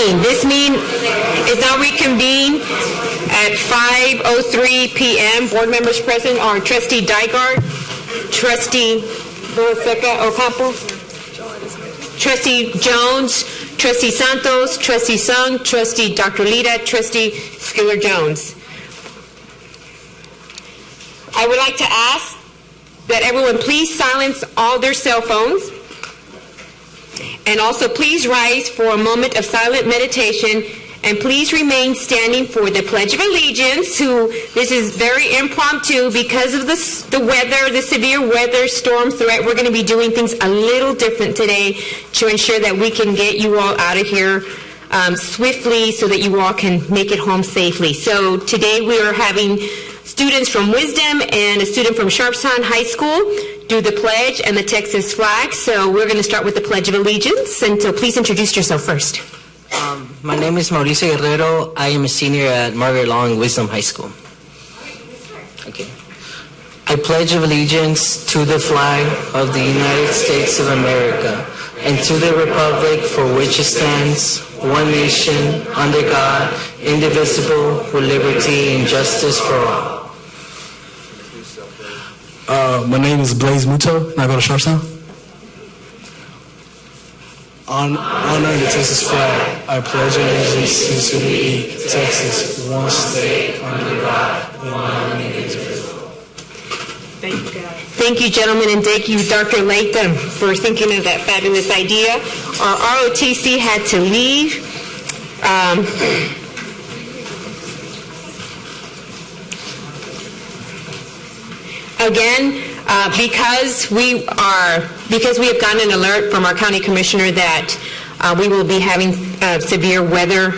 meeting. This meeting is now reconvened at 5:03 p.m. Board members present are Trustee Dygard, Trustee Villaseca Ocampo, Trustee Jones, Trustee Santos, Trustee Sung, Trustee Dr. Lita, Trustee Skiller-Jones. I would like to ask that everyone please silence all their cell phones, and also please rise for a moment of silent meditation, and please remain standing for the Pledge of Allegiance. This is very impromptu because of the weather, the severe weather storm threat. We're going to be doing things a little different today to ensure that we can get you all out of here swiftly so that you all can make it home safely. So today we are having students from Wisdom and a student from Sharpstown High School do the pledge and the Texas flag. So we're going to start with the Pledge of Allegiance, and so please introduce yourself first. My name is Mauricio Guerrero. I am a senior at Margaret Long Wisdom High School. Okay. I pledge allegiance to the flag of the United States of America and to the republic for which it stands, one nation, under God, indivisible, with liberty and justice for all. My name is Blaze Muto, and I go to Sharpstown. Honoring the Texas flag, I pledge allegiance to the Texas, one state, under God, one indivisible. Thank you, God. Thank you, gentlemen, and thank you, Dr. Latham, for thinking of that fabulous idea. Our ROTC had to leave. Again, because we have gotten an alert from our county commissioner that we will be having severe weather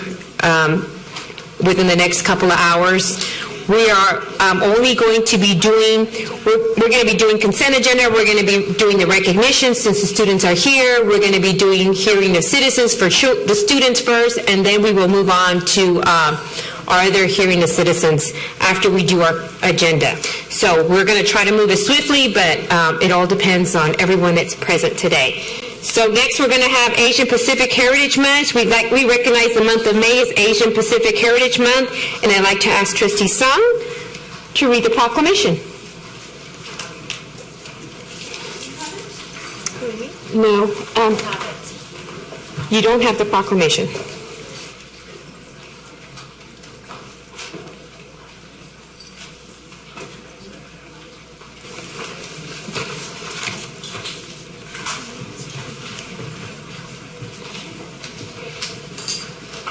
within the next couple of hours, we are only going to be doing, we're going to be doing consent agenda, we're going to be doing the recognition since the students are here, we're going to be doing hearing of citizens for the students first, and then we will move on to our other hearing of citizens after we do our agenda. So we're going to try to move as swiftly, but it all depends on everyone that's present today. So next we're going to have Asian Pacific Heritage Month. We recognize the month of May as Asian Pacific Heritage Month, and I'd like to ask Trustee Sung to read the proclamation. No, you don't have the proclamation.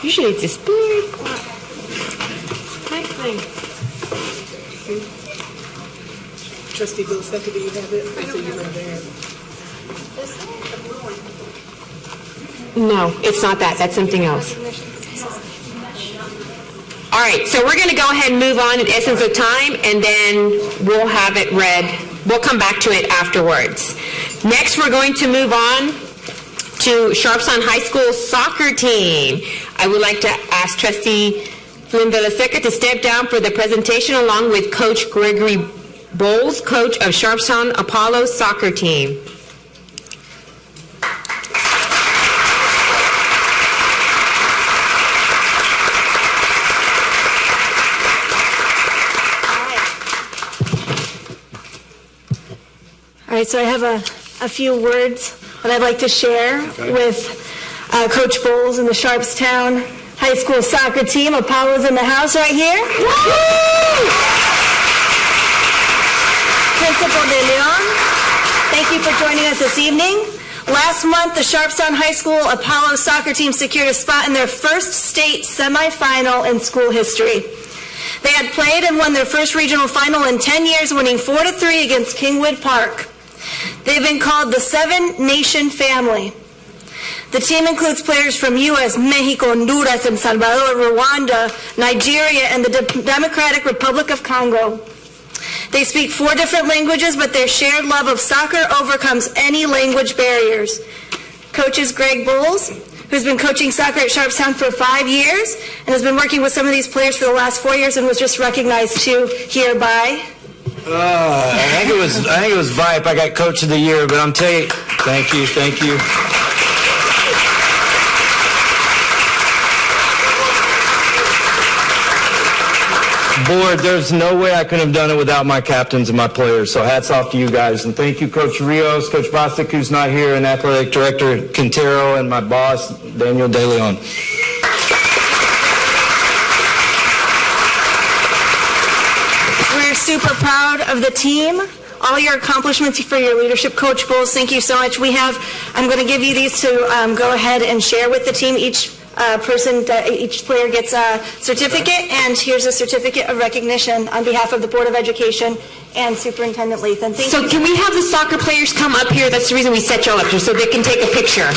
Usually it's this big thing. Trustee Villaseca, do you have it? I see you right there. No, it's not that. That's something else. All right, so we're going to go ahead and move on in essence of time, and then we'll have it read. We'll come back to it afterwards. Next, we're going to move on to Sharpstown High School soccer team. I would like to ask Trustee Flynn Villaseca to step down for the presentation along with Coach Gregory Bowles, coach of Sharpstown Apollo soccer team. All right, so I have a few words that I'd like to share with Coach Bowles and the Sharpstown High School soccer team. Apollo's in the house right here. Principal De Leon, thank you for joining us this evening. Last month, the Sharpstown High School Apollo soccer team secured a spot in their first state semifinal in school history. They had played and won their first regional final in 10 years, winning 4-3 against Kingwood Park. They've been called the Seven Nation Family. The team includes players from U.S., Mexico, Honduras, El Salvador, Rwanda, Nigeria, and the Democratic Republic of Congo. They speak 4 different languages, but their shared love of soccer overcomes any language barriers. Coach is Greg Bowles, who's been coaching soccer at Sharpstown for 5 years and has been working with some of these players for the last 4 years and was just recognized too here by. I think it was Vipe. I got Coach of the Year, but I'm telling you, thank you. board, there's no way I could have done it without my captains and my players. So hats off to you guys. And thank you, Coach Rios, Coach Bostic, who's not here, and Athletic Director Quintero, and my boss, Daniel De Leon. We're super proud of the team. All your accomplishments for your leadership, Coach Bowles, thank you so much. I'm going to give you these to go ahead and share with the team. Each player gets a certificate, and here's a certificate of recognition on behalf of the Board of Education and Superintendent Lathan. Thank you. So can we have the soccer players come up here? That's the reason we set you all up here, so they can take a picture.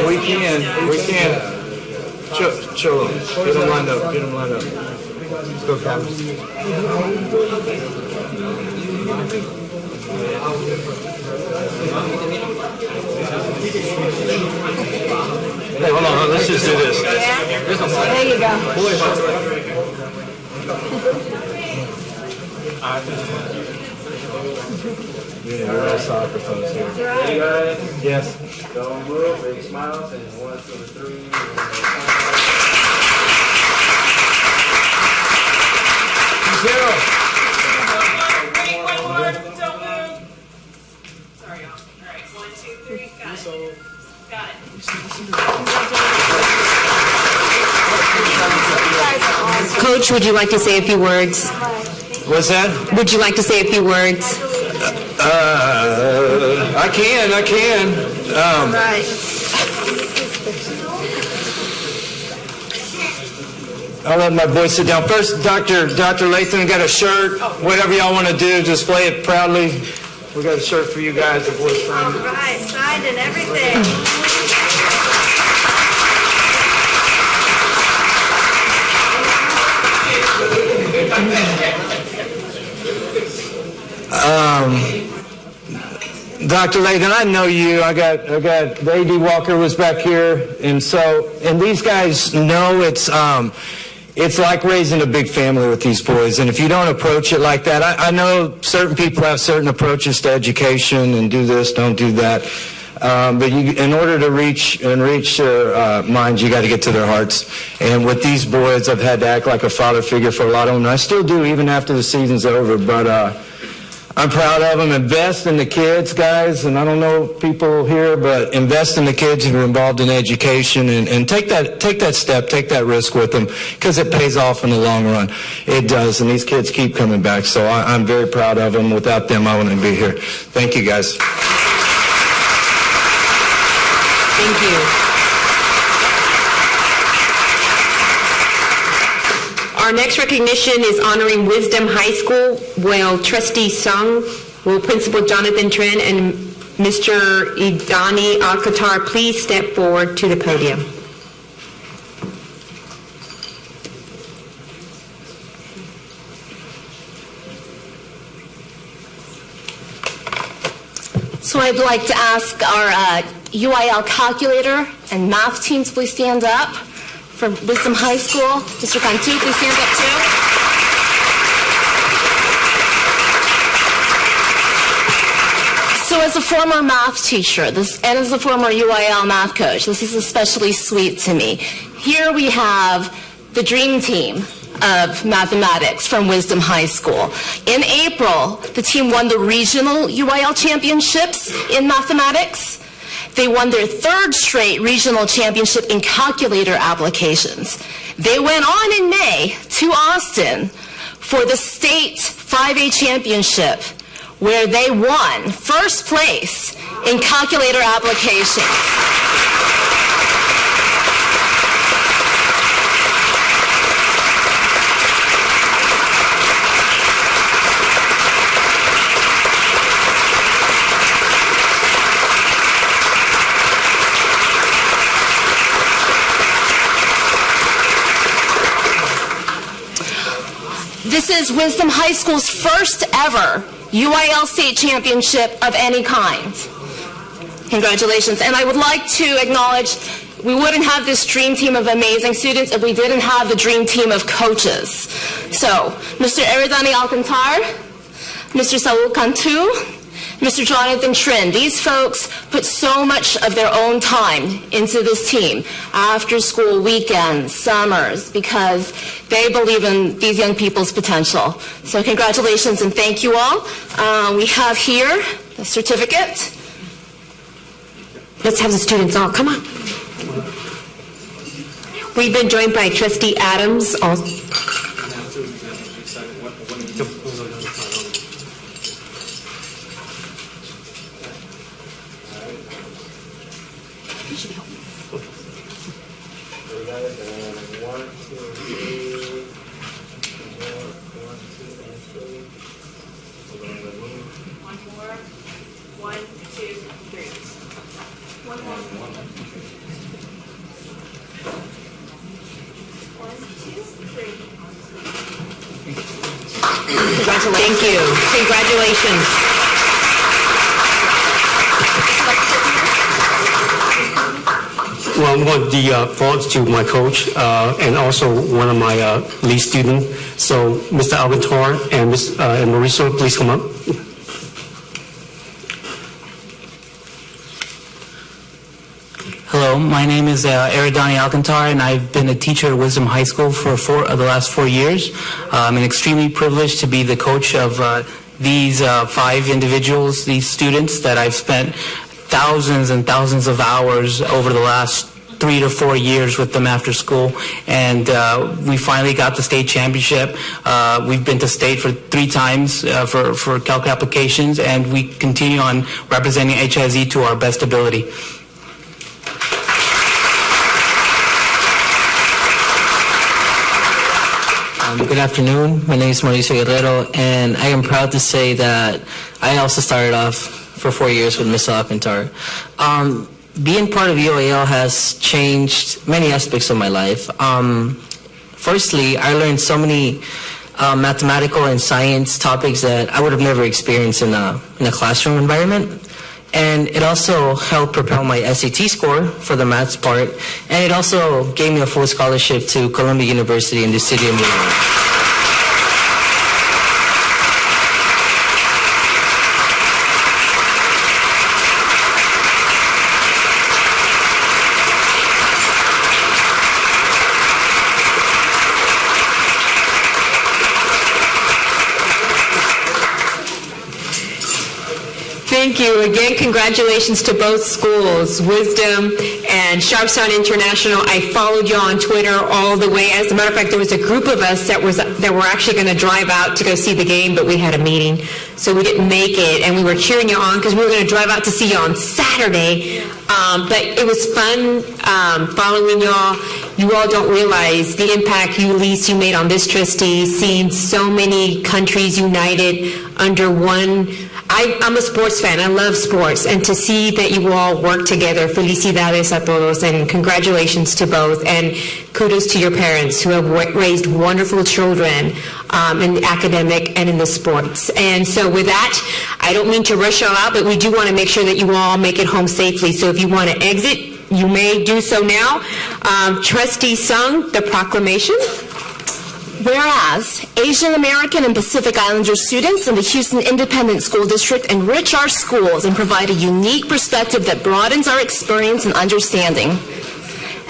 We can. Chill them. Get them lined up. Let's go, Captain. Hey, hold on. Let's just do this. There you go. Yeah, we're all soccer folks here. Hey guys, Yes. don't move, big smiles, and 1, 2, 3. Zero. Don't move. Sorry, y'all. All right, 1, 2, 3. Got it. Coach, would you like to say a few words? What's that? Would you like to say a few words? I can. Right. I'll let my boys sit down. First, Dr. Lathan got a shirt. Whatever y'all want to do, display it proudly. We got a shirt for you guys. The boys signed it. All right, signed and everything. Dr. Lathan, I know you. I got the AD Walker was back here, and these guys know it's like raising a big family with these boys. And if you don't approach it like that, I know certain people have certain approaches to education and do this, don't do that. But in order to reach their minds, you got to get to their hearts. And with these boys, I've had to act like a father figure for a lot of them. And I still do, even after the season's over. But I'm proud of them. Invest in the kids, guys. And I don't know people here, but invest in the kids who are involved in education, and take that step, take that risk with them, because it pays off in the long run. It does. And these kids keep coming back. So I'm very proud of them. Without them, I wouldn't be here. Thank you, guys. Thank you. Our next recognition is honoring Wisdom High School. Will Trustee Sung, will Principal Jonathan Tren, and Mr. Idani Alcatar please step forward to the podium. So I'd like to ask our UIL calculator and math teams please stand up. For Wisdom High School, Mr. Cantu, please stand up too. So as a former math teacher and as a former UIL math coach, this is especially sweet to me. Here we have the dream team of mathematics from Wisdom High School. In April, the team won the regional UIL championships in mathematics. They won their third straight regional championship in calculator applications. They went on in May to Austin for the state 5A championship, where they won first place in calculator applications. This is Wisdom High School's first ever UIL state championship of any kind. Congratulations. And I would like to acknowledge We wouldn't have this dream team of amazing students if we didn't have the dream team of coaches. So, Mr. Eridani Alcantar, Mr. Saul Cantu, Mr. Jonathan Trin, these folks put so much of their own time into this team, after school, weekends, summers, because they believe in these young people's potential. So congratulations and thank you all. We have here the certificate. Let's have the students all, come on. We've been joined by Trustee Adams. Thank you. Congratulations. Well, I want the thoughts to my coach and also one of my lead students. So, Mr. Alcantar and Ms. Mauricio, please come up. Hello, my name is Eridani Alcantar, and I've been a teacher at Wisdom High School for the last 4 years. I'm extremely privileged to be the coach of these 5 individuals, these students that I've spent thousands and thousands of hours over the last 3 to 4 years with them after school, and we finally got the state championship. We've been to state for 3 times for calc applications, and we continue on representing HIZ to our best ability. Good afternoon. My name is Mauricio Guerrero, and I am proud to say that I also started off for 4 years with Ms. Alcantar. Being part of UAL has changed many aspects of my life. Firstly, I learned so many mathematical and science topics that I would have never experienced in a classroom environment. And it also helped propel my SAT score for the maths part, and it also gave me a full scholarship to Columbia University in the city of New York. Thank you. Again, congratulations to both schools, Wisdom and Sharpstown International. I followed you on Twitter all the way. As a matter of fact, there was a group of us that were actually going to drive out to go see the game, but we had a meeting, so we didn't make it. And we were cheering you on because we were going to drive out to see you on Saturday. But it was fun following y'all. You all don't realize the impact you made on this trustee, seeing so many countries united under one. I'm a sports fan. I love sports. And to see that you all work together, felicidades a todos, and congratulations to both. And kudos to your parents who have raised wonderful children in the academic and in the sports. And so with that, I don't mean to rush y'all out, but we do want to make sure that you all make it home safely. So if you want to exit, you may do so now. Trustee Sung, the proclamation. Whereas Asian American and Pacific Islander students in the Houston Independent School District enrich our schools and provide a unique perspective that broadens our experience and understanding.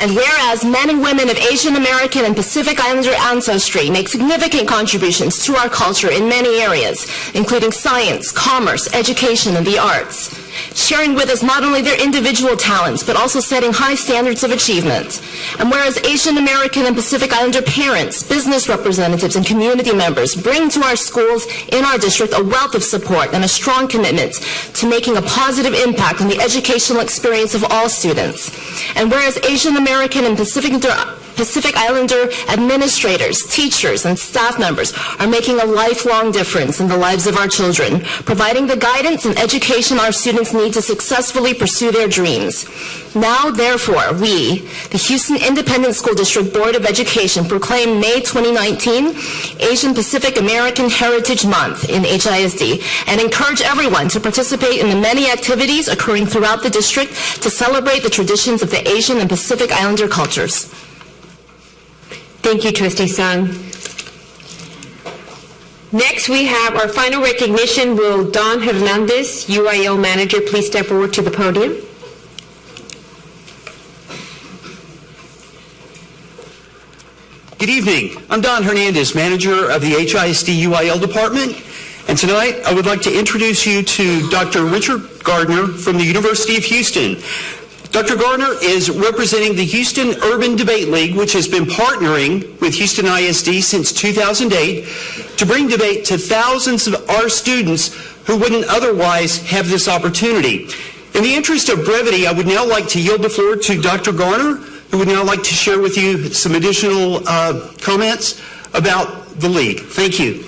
And whereas men and women of Asian American and Pacific Islander ancestry make significant contributions to our culture in many areas, including science, commerce, education, and the arts, sharing with us not only their individual talents, but also setting high standards of achievement. And whereas Asian American and Pacific Islander parents, business representatives, and community members bring to our schools in our district a wealth of support and a strong commitment to making a positive impact on the educational experience of all students. And whereas Asian American and Pacific Pacific Islander administrators, teachers, and staff members are making a lifelong difference in the lives of our children, providing the guidance and education our students need to successfully pursue their dreams. Now, therefore, we, the Houston Independent School District Board of Education, proclaim May 2019 Asian Pacific American Heritage Month in HISD and encourage everyone to participate in the many activities occurring throughout the district to celebrate the traditions of the Asian and Pacific Islander cultures. Thank you, Trustee Sung. Next, we have our final recognition. Will Don Hernandez, UIL Manager, please step forward to the podium? Good evening. I'm Don Hernandez, manager of the HISD UIL department, and tonight I would like to introduce you to Dr. Richard Gardner from the University of Houston. Dr. Gardner is representing the Houston Urban Debate League, which has been partnering with Houston ISD since 2008 to bring debate to thousands of our students who wouldn't otherwise have this opportunity. In the interest of brevity, I would now like to yield the floor to Dr. Gardner, who would now like to share with you some additional comments about the league. Thank you.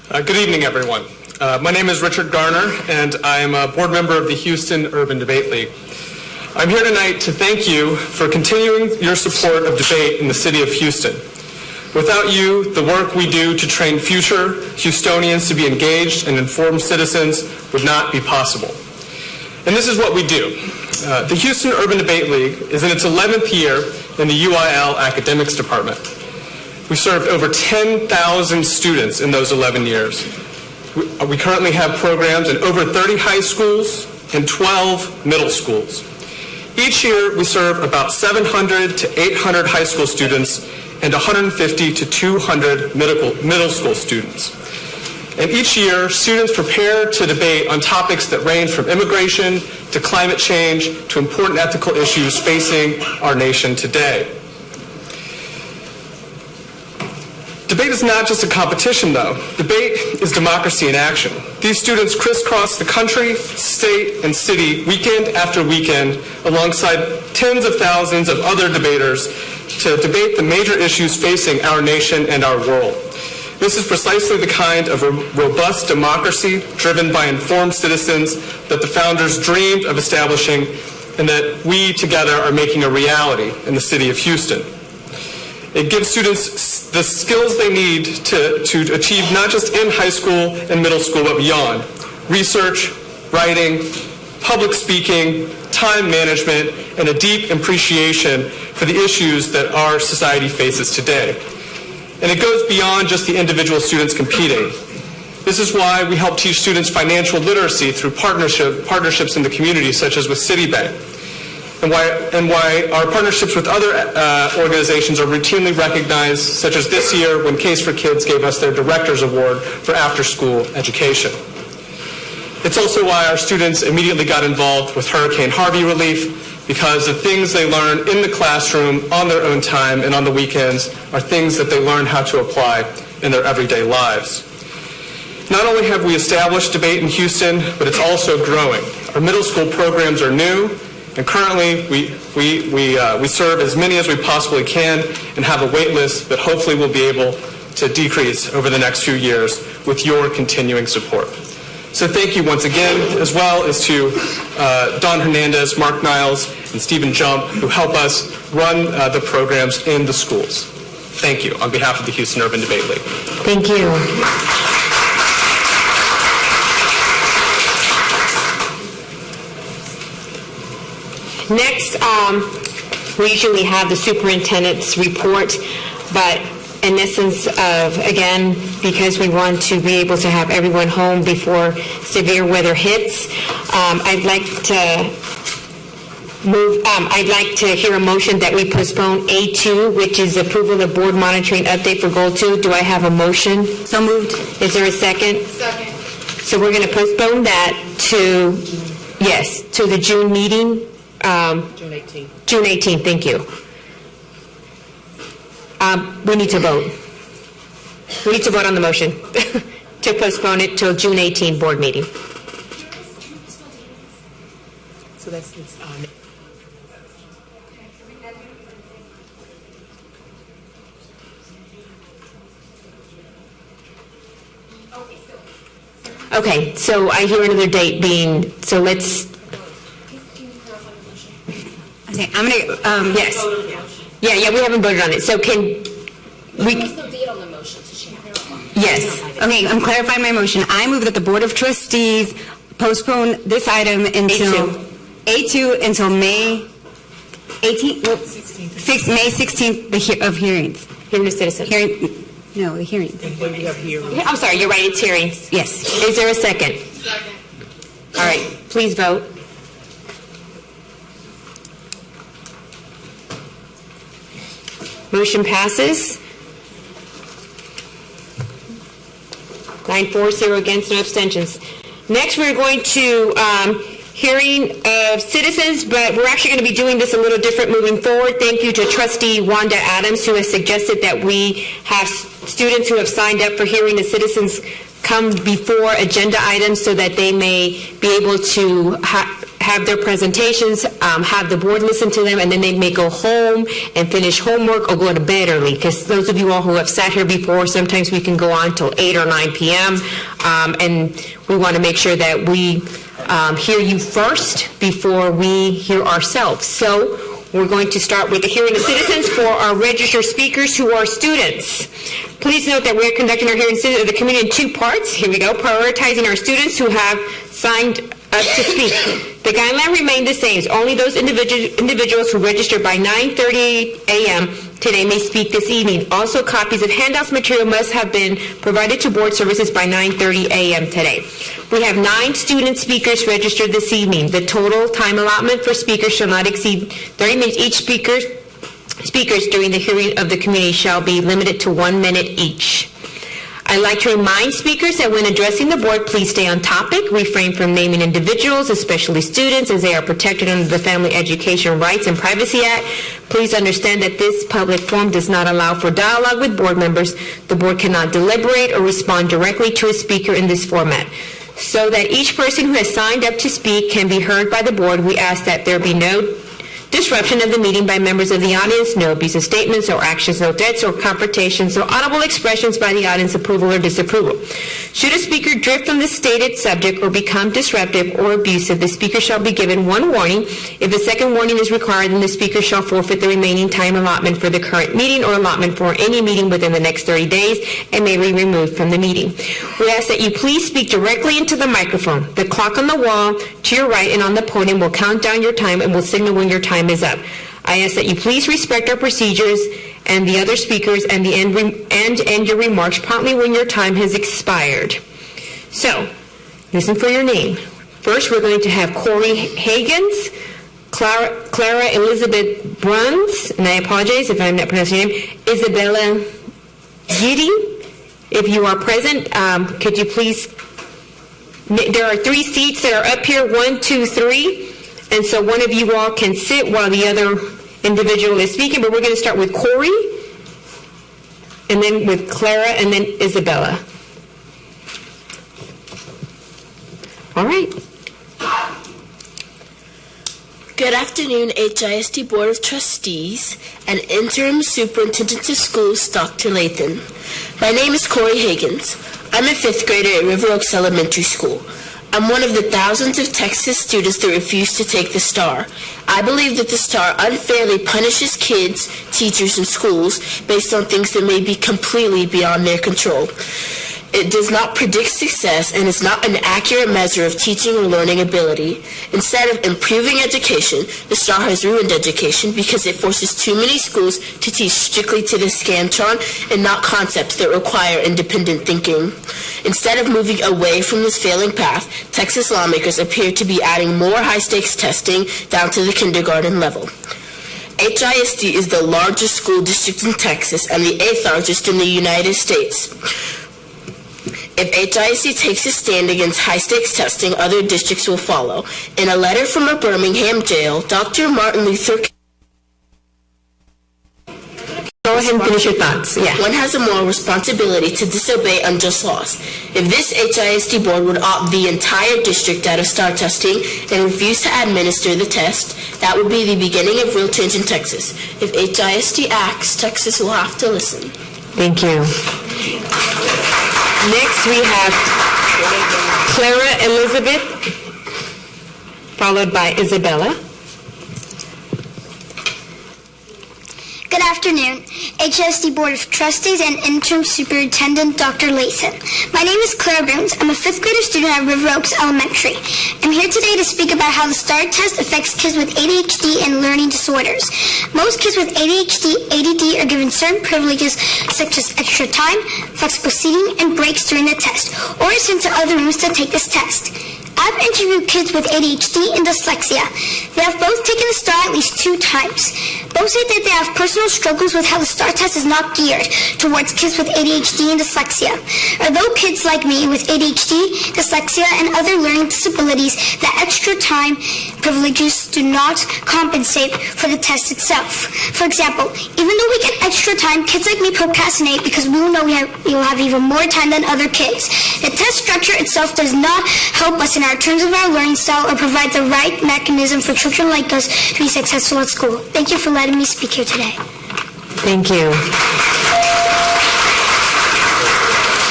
Good evening, everyone. My name is Richard Garner, and I am a board member of the Houston Urban Debate League. I'm here tonight to thank you for continuing your support of debate in the city of Houston. Without you, the work we do to train future Houstonians to be engaged and informed citizens would not be possible. And this is what we do. The Houston Urban Debate League is in its 11th year in the UIL Academics Department. We served over 10,000 students in those 11 years. We currently have programs in over 30 high schools and 12 middle schools. Each year, we serve about 700 to 800 high school students and 150 to 200 middle school students. And each year, students prepare to debate on topics that range from immigration to climate change to important ethical issues facing our nation today. Debate is not just a competition, though. Debate is democracy in action. These students crisscross the country, state, and city weekend after weekend alongside tens of thousands of other debaters to debate the major issues facing our nation and our world. This is precisely the kind of robust democracy driven by informed citizens that the founders dreamed of establishing and that we together are making a reality in the city of Houston. It gives students the skills they need to achieve not just in high school and middle school but beyond. Research, writing, public speaking, time management, and a deep appreciation for the issues that our society faces today. And it goes beyond just the individual students competing. This is why we help teach students financial literacy through partnerships in the community, such as with Citibank, and why our partnerships with other organizations are routinely recognized, such as this year when Case for Kids gave us their Director's Award for after-school education. It's also why our students immediately got involved with Hurricane Harvey relief, because the things they learn in the classroom on their own time and on the weekends are things that they learn how to apply in their everyday lives. Not only have we established debate in Houston, but it's also growing. Our middle school programs are new, and currently we serve as many as we possibly can and have a wait list that hopefully will be able to decrease over the next few years with your continuing support. So thank you once again, as well as to Don Hernandez, Mark Niles, and Stephen Jump, who help us run the programs in the schools. Thank you on behalf of the Houston Urban Debate League. Thank you. Next, we usually have the superintendent's report, but in essence of, again, because we want to be able to have everyone home before severe weather hits, I'd like to hear a motion that we postpone A2, which is approval of board monitoring update for Goal 2. Do I have a motion? So moved. Is there a second? Second. So we're going to postpone that to, yes, to the June meeting. June 18th. June 18th, thank you. We need to vote. We need to vote on the motion to postpone it till June 18 board meeting. So So that's, Okay, so I hear another date being, so let's, Okay, I'm gonna, yes. Yeah, we haven't voted on it, so can we, the date on the motion, so she yes. okay, I'm clarifying my motion. I move that the Board of Trustees postpone this item until A2 until May 18th, May 16th of hearings. Hearing the citizens. No, the hearings. I'm sorry, you're right, it's hearings. Yes. Is there a second? Second. All right, please vote. Motion passes. 9-4-0 against, no abstentions. Next, we're going to hearing of citizens, but we're actually going to be doing this a little different moving forward. Thank you to Trustee Wanda Adams, who has suggested that we have students who have signed up for hearing the citizens come before agenda items so that they may be able to have their presentations, have the board listen to them, and then they may go home and finish homework or go to bed early. Because those of you all who have sat here before, sometimes we can go on till 8 or 9 p.m. And we want to make sure that we hear you first before we hear ourselves. So we're going to start with the hearing of citizens for our registered speakers who are students. Please note that we're conducting our hearing of the community in 2 parts. Here we go. Prioritizing our students who have signed up to speak. The guideline remained the same. Only those individuals who registered by 9:30 a.m. today may speak this evening. Also, copies of handouts material must have been provided to board services by 9:30 a.m. today. We have 9 student speakers registered this evening. The total time allotment for speakers shall not exceed 30 minutes. Each speakers during the hearing of the community shall be limited to 1 minute each. I'd like to remind speakers that when addressing the board, please stay on topic, refrain from naming individuals, especially students, as they are protected under the Family Education Rights and Privacy Act. Please understand that this public forum does not allow for dialogue with board members. The board cannot deliberate or respond directly to a speaker in this format. So that each person who has signed up to speak can be heard by the board, we ask that there be no disruption of the meeting by members of the audience, no abusive statements or actions, no threats or confrontations, or audible expressions by the audience approval or disapproval. Should a speaker drift from the stated subject or become disruptive or abusive, the speaker shall be given 1 warning. If a second warning is required, then the speaker shall forfeit the remaining time allotment for the current meeting or allotment for any meeting within the next 30 days and may be removed from the meeting. We ask that you please speak directly into the microphone. The clock on the wall to your right and on the podium will count down your time and will signal when your time is up. I ask that you please respect our procedures and the other speakers and end your remarks promptly when your time has expired. So, listen for your name. First, we're going to have Corey Higgins, Clara Elizabeth Bruns, and I apologize if I'm not pronouncing your name, Isabella Giddy. If you are present, could you please, there are 3 seats that are up here, 1, 2, 3. And so one of you all can sit while the other individual is speaking, but we're going to start with Corey, and then with Clara, and then Isabella. All right. Good afternoon, HISD Board of Trustees and Interim Superintendent of Schools, Dr. Lathan. My name is Corey Higgins. I'm a 5th grader at River Oaks Elementary School. I'm one of the thousands of Texas students that refuse to take the STAR. I believe that the STAR unfairly punishes kids, teachers, and schools based on things that may be completely beyond their control. It does not predict success and is not an accurate measure of teaching or learning ability. Instead of improving education, the STAR has ruined education because it forces too many schools to teach strictly to the Scantron and not concepts that require independent thinking. Instead of moving away from this failing path, Texas lawmakers appear to be adding more high-stakes testing down to the kindergarten level. HISD is the largest school district in Texas and the 8th largest in the United States. If HISD takes a stand against high-stakes testing, other districts will follow. In a letter from a Birmingham jail, Dr. Martin Luther Go ahead and finish your thoughts. Yeah. One has a moral responsibility to disobey unjust laws. If this HISD board would opt the entire district out of STAR testing and refuse to administer the test, that would be the beginning of real change in Texas. If HISD acts, Texas will have to listen. Thank you. Next, we have Clara Elizabeth, followed by Isabella. Good afternoon, HISD Board of Trustees and Interim Superintendent Dr. Lathan. My name is Clara Booms. I'm a 5th grader student at River Oaks Elementary. I'm here today to speak about how the STAR test affects kids with ADHD and learning disorders. Most kids with ADHD, ADD are given certain privileges such as extra time, flexible seating, and breaks during the test, or are sent to other rooms to take this test. I've interviewed kids with ADHD and dyslexia. They have both taken the STAR at least 2 times. Both say that they have personal struggles with how the STAR test is not geared towards kids with ADHD and dyslexia. Although kids like me with ADHD, dyslexia, and other learning disabilities, the extra time privileges do not compensate for the test itself. For example, even though we get extra time, kids like me procrastinate because we will know we will have even more time than other kids. The test structure itself does not help us in our terms of our learning style or provide the right mechanism for children like us to be successful at school. Thank you for letting me speak here today. Thank you.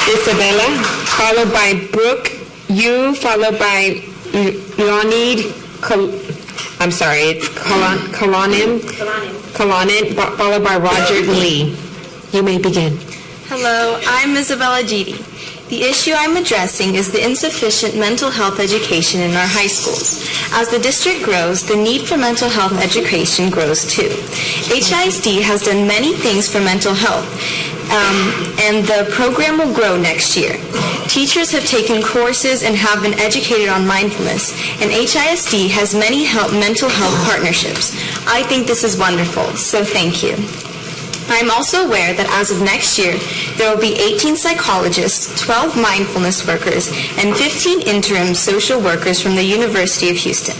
Isabella, followed by Brooke, you, followed by Leonid, Kolonin, followed by Roger Lee. You may begin. Hello, I'm Isabella Gidi. The issue I'm addressing is the insufficient mental health education in our high schools. As the district grows, the need for mental health education grows too. HISD has done many things for mental health, and the program will grow next year. Teachers have taken courses and have been educated on mindfulness, and HISD has many mental health partnerships. I think this is wonderful, so thank you. I'm also aware that as of next year, there will be 18 psychologists, 12 mindfulness workers, and 15 interim social workers from the University of Houston.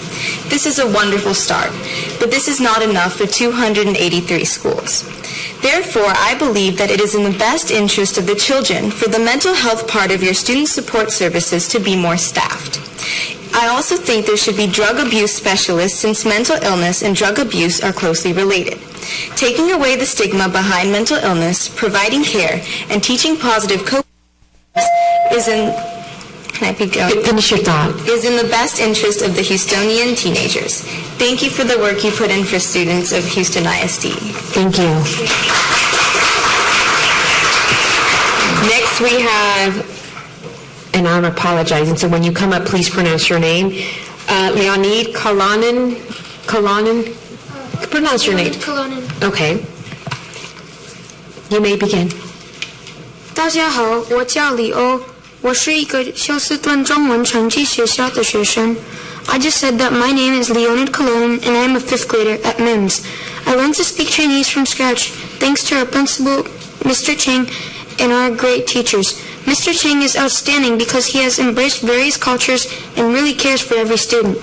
This is a wonderful start, but this is not enough for 283 schools. Therefore, I believe that it is in the best interest of the children for the mental health part of your student support services to be more staffed. I also think there should be drug abuse specialists since mental illness and drug abuse are closely related. Taking away the stigma behind mental illness, providing care, and teaching positive coping is in Finish your thought. Is in the best interest of the Houstonian teenagers. Thank you for the work you put in for students of Houston ISD. Thank you. Next we have, and I'm apologizing, so when you come up, please pronounce your name. Leonid Kolonin. Pronounce your name. Kolonin. Okay. You may begin. 大家好，我叫李欧，我是一个休斯顿中文成绩学校的学生。I just said that my name is Leonid Kolonin and I am a 5th grader at MIMS. I learned to speak Chinese from scratch thanks to our principal, Mr. Cheng, and our great teachers. Mr. Cheng is outstanding because he has embraced various cultures and really cares for every student.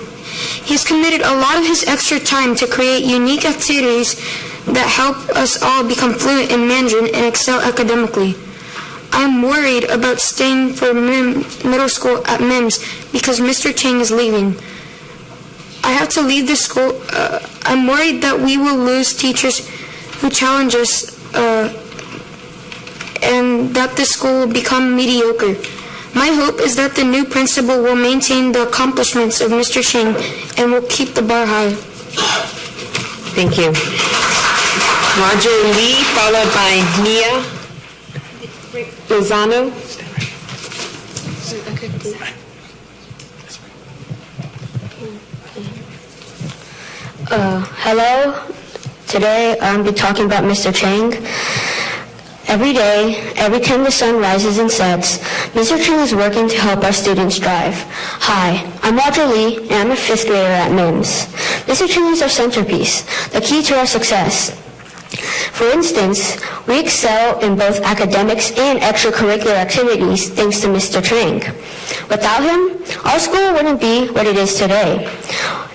He has committed a lot of his extra time to create unique activities that help us all become fluent in Mandarin and excel academically. I am worried about staying for middle school at MIMS because Mr. Cheng is leaving. I have to leave this school. I'm worried that we will lose teachers who challenge us and that the school will become mediocre. My hope is that the new principal will maintain the accomplishments of Mr. Cheng and will keep the bar high. Thank you. Roger Lee, followed by Nia Lozano. Hello. Today I'll be talking about Mr. Cheng. Every day, every time the sun rises and sets, Mr. Cheng is working to help our students strive. Hi, I'm Roger Lee, and I'm a 5th grader at MIMS. Mr. Cheng is our centerpiece, the key to our success. For instance, we excel in both academics and extracurricular activities thanks to Mr. Cheng. Without him, our school wouldn't be what it is today.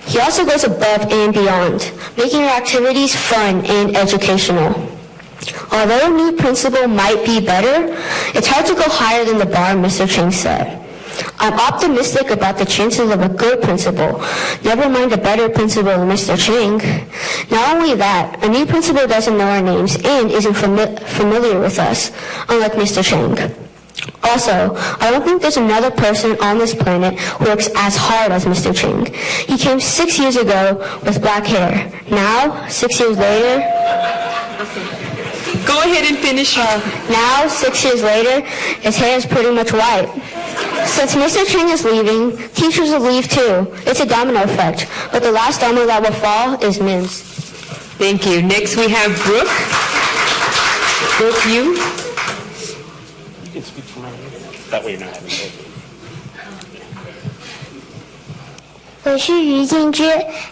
He also goes above and beyond, making our activities fun and educational. Although a new principal might be better, it's hard to go higher than the bar, Mr. Chang said. I'm optimistic about the chances of a good principal, never mind a better principal than Mr. Chang. Not only that, a new principal doesn't know our names and isn't familiar with us, unlike Mr. Chang. Also, I don't think there's another person on this planet who works as hard as Mr. Chang. He came 6 years ago with black hair. Now, 6 years later... Go ahead and finish. Now, 6 years later, his hair is pretty much white. Since Mr. Chang is leaving, teachers will leave too. It's a domino effect. But the last domino that will fall is Mims. Thank you. Next we have Brooke. Brooke, you. You can speak for my that way you're not having to. 我是于静之.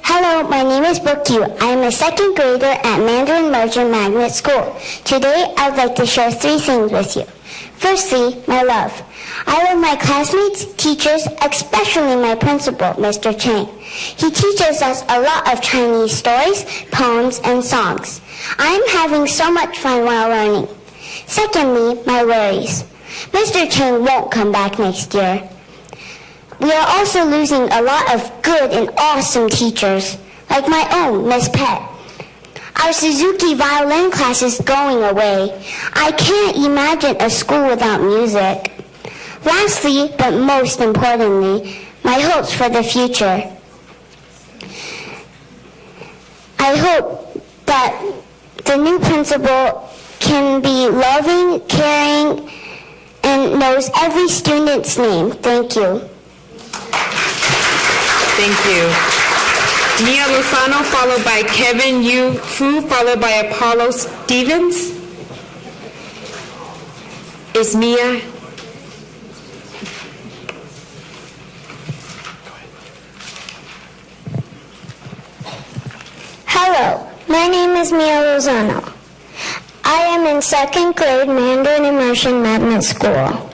Hello, my name is Brooke Yu. I am a second grader at Mandarin Merchant Magnet School. Today, I would like to share 3 things with you. Firstly, my love. I love my classmates, teachers, especially my principal, Mr. Chang. He teaches us a lot of Chinese stories, poems, and songs. I'm having so much fun while learning. Secondly, my worries. Mr. Chang won't come back next year. We are also losing a lot of good and awesome teachers, like my own, Miss Pet. Our Suzuki violin class is going away. I can't imagine a school without music. Lastly, but most importantly, my hopes for the future. I hope that the new principal can be loving, caring, and knows every student's name. Thank you. Thank you. Mia Lozano, followed by Kevin Yu Fu, followed by Apollo Stevens. Is Mia? Hello, my name is Mia Lozano. I am in 2nd grade Mandarin Immersion Magnet School.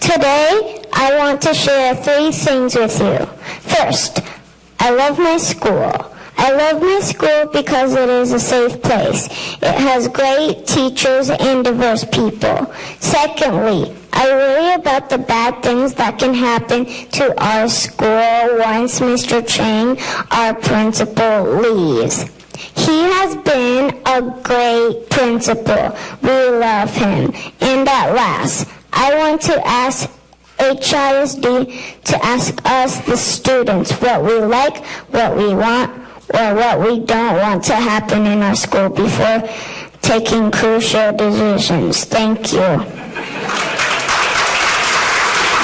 Today, I want to share 3 things with you. First, I love my school. I love my school because it is a safe place. It has great teachers and diverse people. Secondly, I worry about the bad things that can happen to our school once Mr. Chang, our principal, leaves. He has been a great principal. We love him. And at last, I want to ask HISD to ask us, the students, what we like, what we want, or what we don't want to happen in our school before taking crucial decisions. Thank you.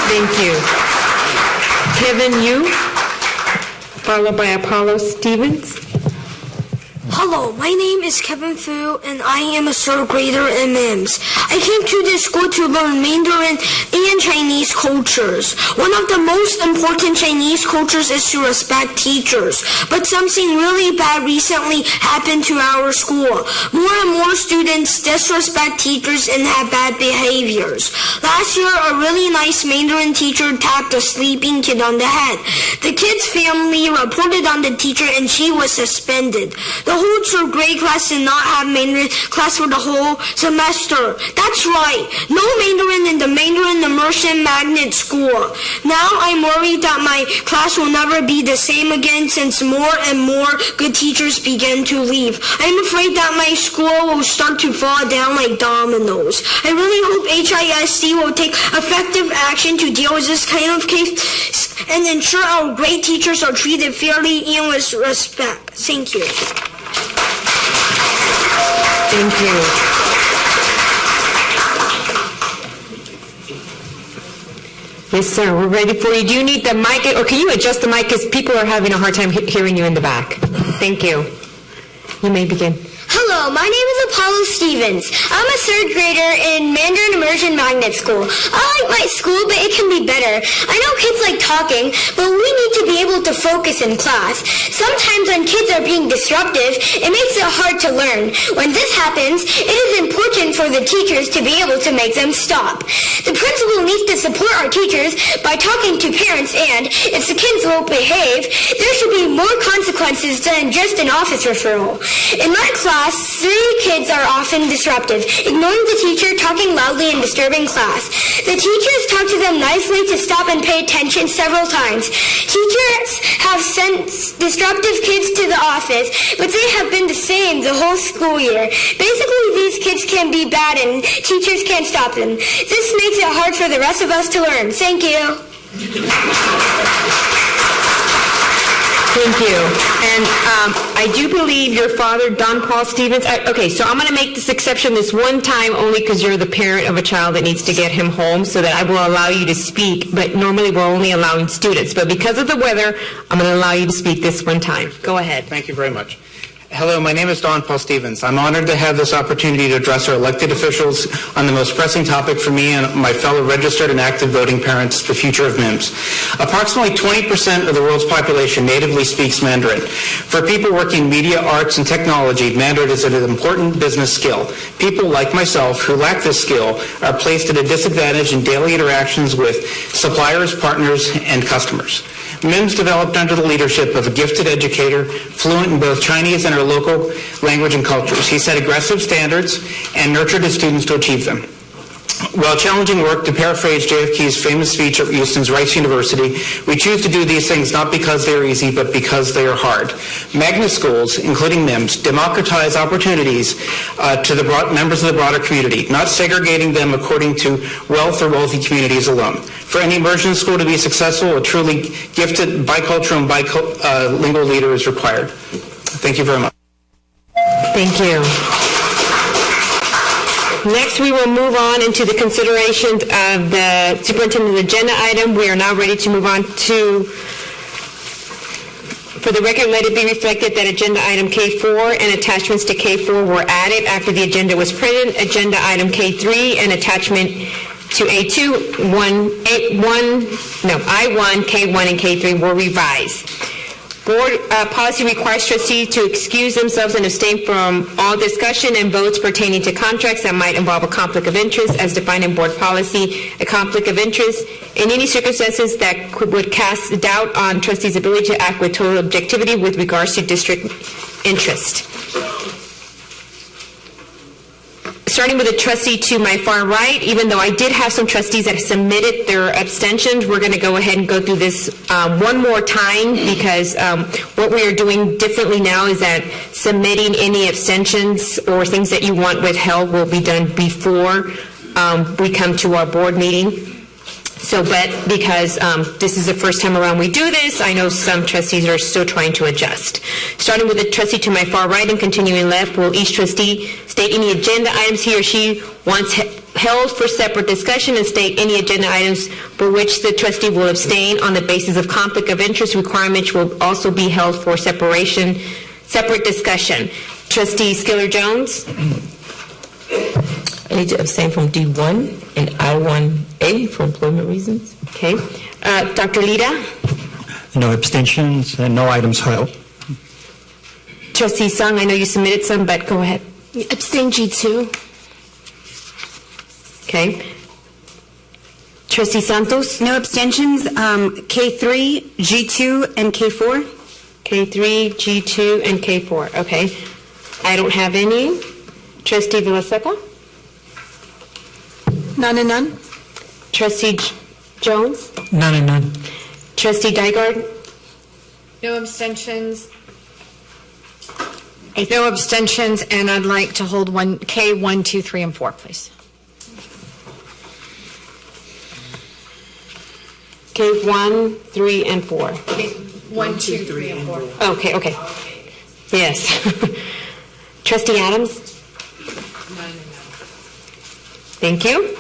Thank you. Kevin Yu, followed by Apollo Stevens. Hello, my name is Kevin Fu, and I am a 3rd grader at MIMS. I came to this school to learn Mandarin and Chinese cultures. One of the most important Chinese cultures is to respect teachers. But something really bad recently happened to our school. More and more students disrespect teachers and have bad behaviors. Last year, a really nice Mandarin teacher tapped a sleeping kid on the head. The kid's family reported on the teacher, and she was suspended. The whole 3rd grade class did not have Mandarin class for the whole semester. That's right. No Mandarin in the Mandarin Immersion Magnet School. Now I'm worried that my class will never be the same again since more and more good teachers begin to leave. I'm afraid that my school will start to fall down like dominoes. I really hope HISD will take effective action to deal with this kind of case and ensure our great teachers are treated fairly and with respect. Thank you. Thank you. Yes, sir. We're ready for you. Do you need the mic, or can you adjust the mic because people are having a hard time hearing you in the back? Thank you. You may begin. Hello, my name is Apollo Stevens. I'm a 3rd grader in Mandarin Immersion Magnet School. I like my school, but it can be better. I know kids like talking, but we need to be able to focus in class. Sometimes when kids are being disruptive, it makes it hard to learn. When this happens, it is important for the teachers to be able to make them stop. The principal needs to support our teachers by talking to parents, and if the kids won't behave, there should be more consequences than just an office referral. In my class, silly kids are often disruptive, ignoring the teacher, talking loudly, and disturbing class. The teachers talk to them nicely to stop and pay attention several times. Teachers have sent disruptive kids to the office, but they have been the same the whole school year. Basically, these kids can be bad and teachers can't stop them. This makes it hard for the rest of us to learn. Thank you. Thank you. And I do believe your father, Don Paul Stevens, okay, so I'm going to make this exception this one time only because you're the parent of a child that needs to get him home, so that I will allow you to speak, but normally we're only allowing students. But because of the weather, I'm going to allow you to speak this one time. Go ahead. Thank you very much. Hello, my name is Don Paul Stevens. I'm honored to have this opportunity to address our elected officials on the most pressing topic for me and my fellow registered and active voting parents, the future of MIMS. Approximately 20% of the world's population natively speaks Mandarin. For people working in media, arts, and technology, Mandarin is an important business skill. People like myself who lack this skill are placed at a disadvantage in daily interactions with suppliers, partners, and customers. MIMS developed under the leadership of a gifted educator, fluent in both Chinese and our local language and cultures. He set aggressive standards and nurtured his students to achieve them. While challenging work, to paraphrase JFK's famous speech at Houston's Rice University, we choose to do these things not because they are easy, but because they are hard. Magnet schools, including MIMS, democratize opportunities to the members of the broader community, not segregating them according to wealth or wealthy communities alone. For any immersion school to be successful, a truly gifted bicultural and bilingual leader is required. Thank you very much. Thank you. Next, we will move on into the consideration of the superintendent's agenda item. We are now ready to move on to, for the record, let it be reflected that agenda item K4 and attachments to K4 were added after the agenda was printed. Agenda item K3 and attachment to I1, K1, and K3 were revised. Board policy requires trustees to excuse themselves and abstain from all discussion and votes pertaining to contracts that might involve a conflict of interest as defined in board policy. A conflict of interest in any circumstances that would cast doubt on trustees' ability to act with total objectivity with regards to district interest. Starting with the trustee to my far right, even though I did have some trustees that submitted their abstentions, we're going to go ahead and go through this one more time because what we are doing differently now is that submitting any abstentions or things that you want withheld will be done before we come to our board meeting. So, but because this is the first time around we do this, I know some trustees are still trying to adjust. Starting with the trustee to my far right and continuing left, will each trustee state any agenda items he or she wants held for separate discussion and state any agenda items for which the trustee will abstain on the basis of conflict of interest requirements will also be held for separate discussion. Trustee Skiller-Jones? I need to abstain from D1 and I1A for employment reasons. Okay. Dr. Lida? No abstentions and no items held. Trustee Sung, I know you submitted some, but go ahead. Abstain G2. Okay. Trustee Santos? No abstentions. K3, G2, and K4. K3, G2, and K4. Okay. I don't have any. Trustee Villaseca? None and none. Trustee Jones? None and none. Trustee Dygard? No abstentions. No abstentions, and I'd like to hold one K1, 2, 3, and 4, please. K1, 3, and 4. 1, 2, 3, and 4. Okay, okay. Yes. Trustee Adams? Thank you.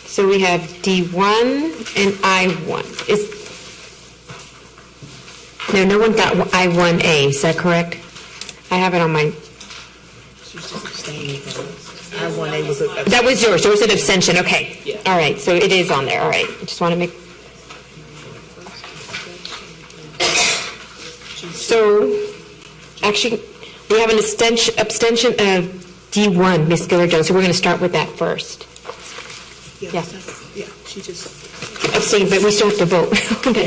So we have D1 and I1. No one got I1A, is that correct? I have it on my... I1A was a... That was yours. There was an abstention. Okay. Yeah. All right. So it is on there. All right. I just want to make... So, actually, we have an abstention of D1, Ms. Skiller-Jones. So we're going to start with that first. Yeah. Yeah. Yeah. She just... abstain, but we still have to vote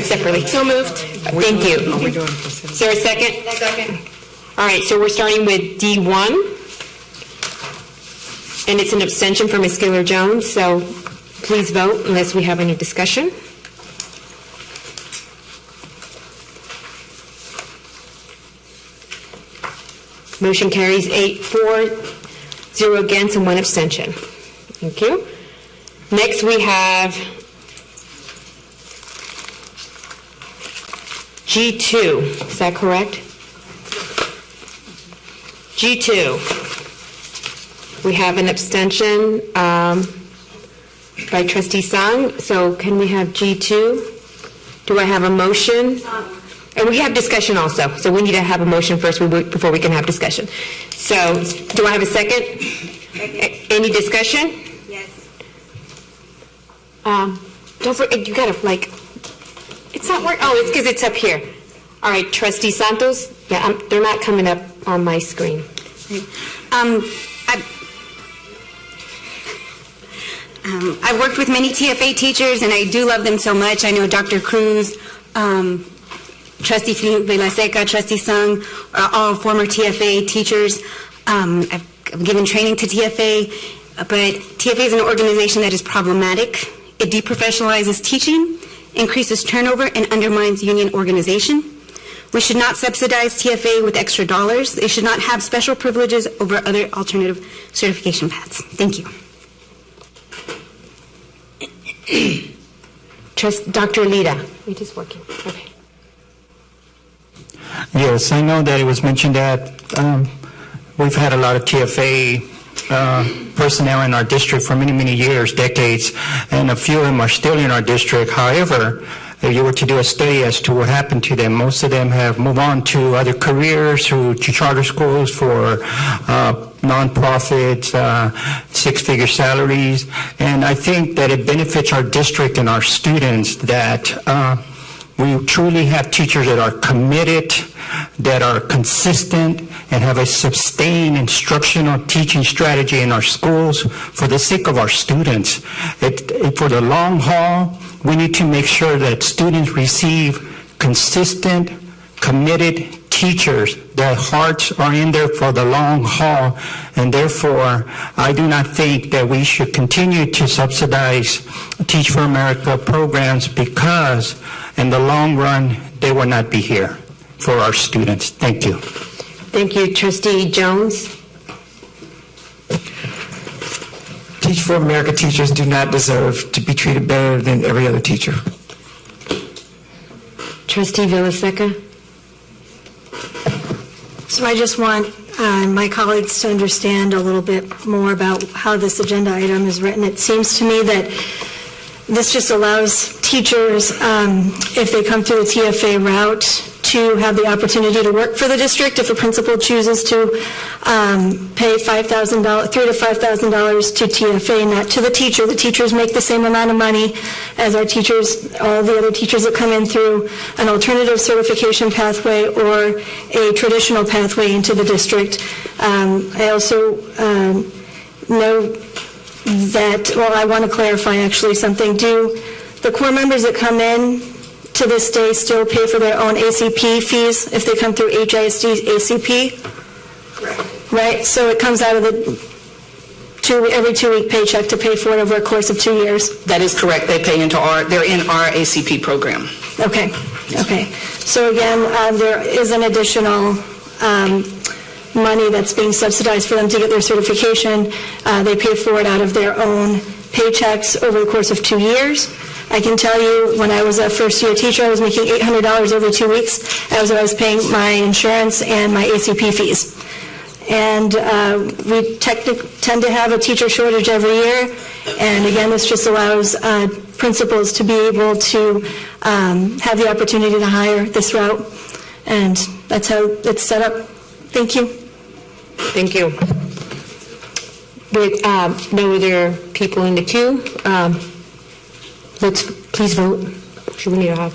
separately. So moved. Thank you. Is there a second? Second. All right, so we're starting with D1. And it's an abstention for Ms. Scalar-Jones, so please vote unless we have any discussion. Motion carries 8-4, 0 against, and 1 abstention. Thank you. Next, we have G2. Is that correct? G2. We have an abstention by Trustee Sung. So can we have G2? Do I have a motion? And we have discussion also. So we need to have a motion first before we can have discussion. So do I have a second? Any discussion? Yes. Don't forget, you gotta it's not working. Oh, it's because it's up here. All right, Trustee Santos. Yeah, they're not coming up on my screen. I've worked with many TFA teachers, and I do love them so much. I know Dr. Cruz, Trustee Villaseca, Trustee Sung, are all former TFA teachers. I've given training to TFA, but TFA is an organization that is problematic. It deprofessionalizes teaching, increases turnover, and undermines union organization. We should not subsidize TFA with extra dollars. They should not have special privileges over other alternative certification paths. Thank you. Dr. Lida. We're just working. Okay. Yes, I know that it was mentioned that we've had a lot of TFA personnel in our district for many, many years, decades, and a few of them are still in our district. However, if you were to do a study as to what happened to them, most of them have moved on to other careers, to charter schools for nonprofits, six-figure salaries, and I think that it benefits our district and our students that we truly have teachers that are committed, that are consistent, and have a sustained instructional teaching strategy in our schools for the sake of our students. For the long haul, we need to make sure that students receive consistent, committed teachers. Their hearts are in there for the long haul, and therefore I do not think that we should continue to subsidize Teach for America programs, because in the long run they will not be here for our students. Thank you. Thank you, Trustee Jones. Teach for America teachers do not deserve to be treated better than every other teacher. Trustee Villaseca. So I just want my colleagues to understand a little bit more about how this agenda item is written. It seems to me that this just allows teachers, if they come through the TFA route, to have the opportunity to work for the district if a principal chooses to pay $3,000 to $5,000 to TFA, not to the teacher. The teachers make the same amount of money as our teachers, all the other teachers that come in through an alternative certification pathway or a traditional pathway into the district. I also know that, well, I want to clarify actually something. Do the core members that come in to this day still pay for their own ACP fees if they come through HISD's ACP? Right, so it comes out of the every 2-week paycheck to pay for it over a course of 2 years? That is correct. They're in our ACP program. Okay. So again, there is an additional money that's being subsidized for them to get their certification. They pay for it out of their own paychecks over the course of 2 years. I can tell you, when I was a first-year teacher, I was making $800 every 2 weeks as I was paying my insurance and my ACP fees. And we tend to have a teacher shortage every year. And again, this just allows principals to be able to have the opportunity to hire this route. And that's how it's set up. Thank you. Thank you. With no other people in the queue, let's please vote. Should we need a hug?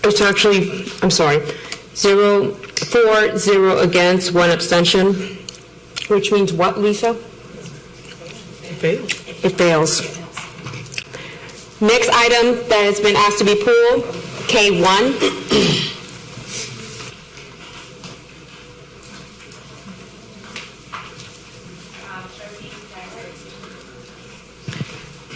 It's actually, I'm sorry, 0 4, 0 against, 1 abstention, which means what, Lisa? It fails. Next item that has been asked to be pulled, K1.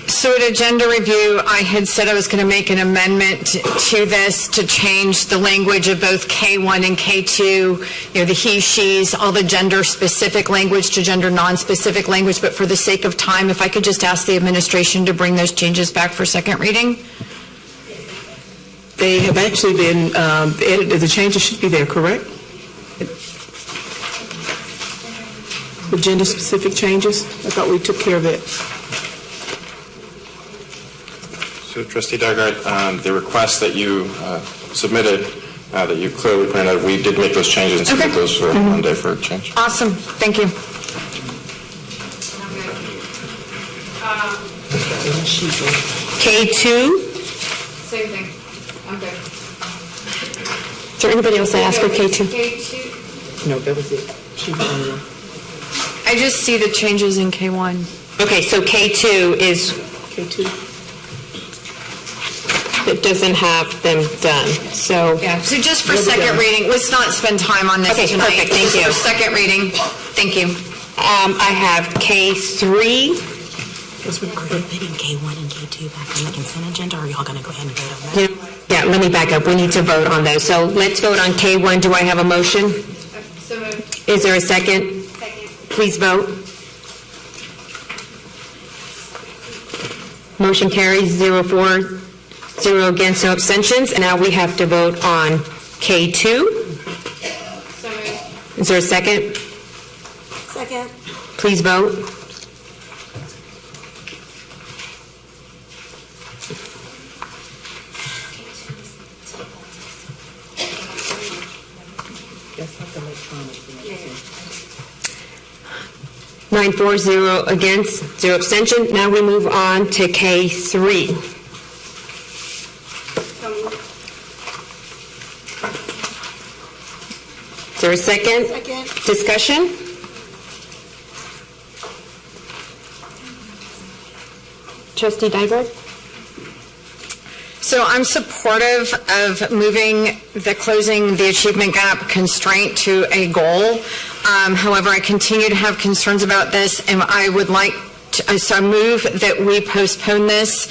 So at agenda review, I had said I was going to make an amendment to this to change the language of both K1 and K2, the he, she's, all the gender-specific language to gender non-specific language. But for the sake of time, if I could just ask the administration to bring those changes back for second reading. They have actually been edited. The changes should be there, correct? The gender-specific changes? I thought we took care of it. So, Trustee Dygert, the request that you submitted, that you clearly pointed out, we did make those changes and submit those for Monday for change. Awesome. Thank you. K2. Same thing. I'm good. Is there anybody else that asked for K2? K2. No, that was it. I just see the changes in K1. Okay, so K2 is... K2. It doesn't have them done, so... Yeah, so just for second reading, let's not spend time on this tonight. Perfect, thank you. For second reading, thank you. I have K3. Are we putting K1 and K2 back on the consent agenda, or are y'all going to go ahead and vote on that? Yeah, let me back up. We need to vote on those. So let's vote on K1. Do I have a motion? So moved. Is there a second? Second. Please vote. Motion carries 0-4, 0 against, no abstentions. And now we have to vote on K2. So moved. Is there a second? Second. Please vote. Nine, 4, 0 against, 0 abstention. Now we move on to K3. Is there a second? Second. Discussion? Trustee Dygert? So I'm supportive of moving the closing the achievement gap constraint to a goal. However, I continue to have concerns about this, and I would like to, so I move that we postpone this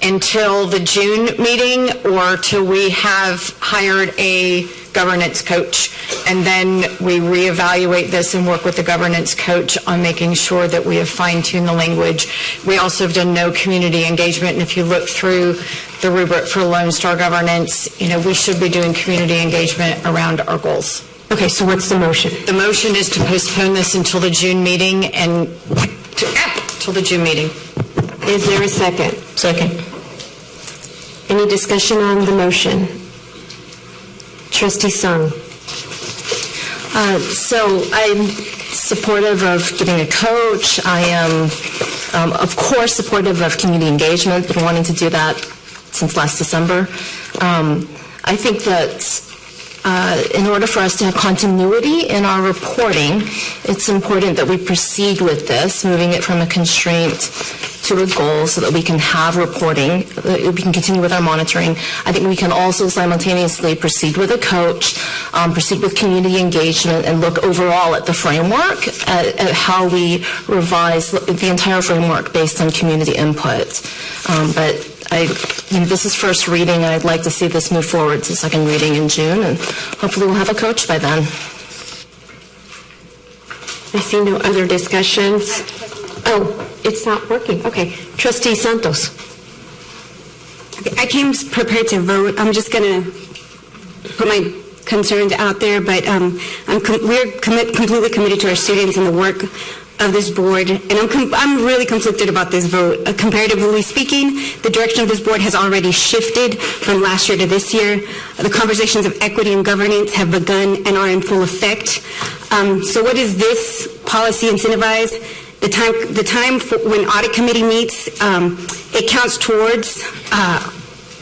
until the June meeting or till we have hired a governance coach, and then we reevaluate this and work with the governance coach on making sure that we have fine-tuned the language. We also have done no community engagement, and if you look through the rubric for Lone Star governance, we should be doing community engagement around our goals. Okay, so what's the motion? The motion is to postpone this until the June meeting and till the June meeting. Is there a second? Second. Any discussion on the motion? Trustee Sung. So I'm supportive of getting a coach. I am, of course, supportive of community engagement. Been wanting to do that since last December. I think that in order for us to have continuity in our reporting, it's important that we proceed with this, moving it from a constraint to a goal so that we can have reporting, we can continue with our monitoring. I think we can also simultaneously proceed with a coach, proceed with community engagement, and look overall at the framework, at how we revise the entire framework based on community input. But this is first reading. I'd like to see this move forward to second reading in June, and hopefully we'll have a coach by then. I see no other discussions. Oh, it's not working. Okay. Trustee Santos. Okay, I came prepared to vote. I'm just going to put my concerns out there, but we're completely committed to our students and the work of this board, and I'm really conflicted about this vote. Comparatively speaking, the direction of this board has already shifted from last year to this year. The conversations of equity and governance have begun and are in full effect. So what does this policy incentivize? The time when audit committee meets, it counts towards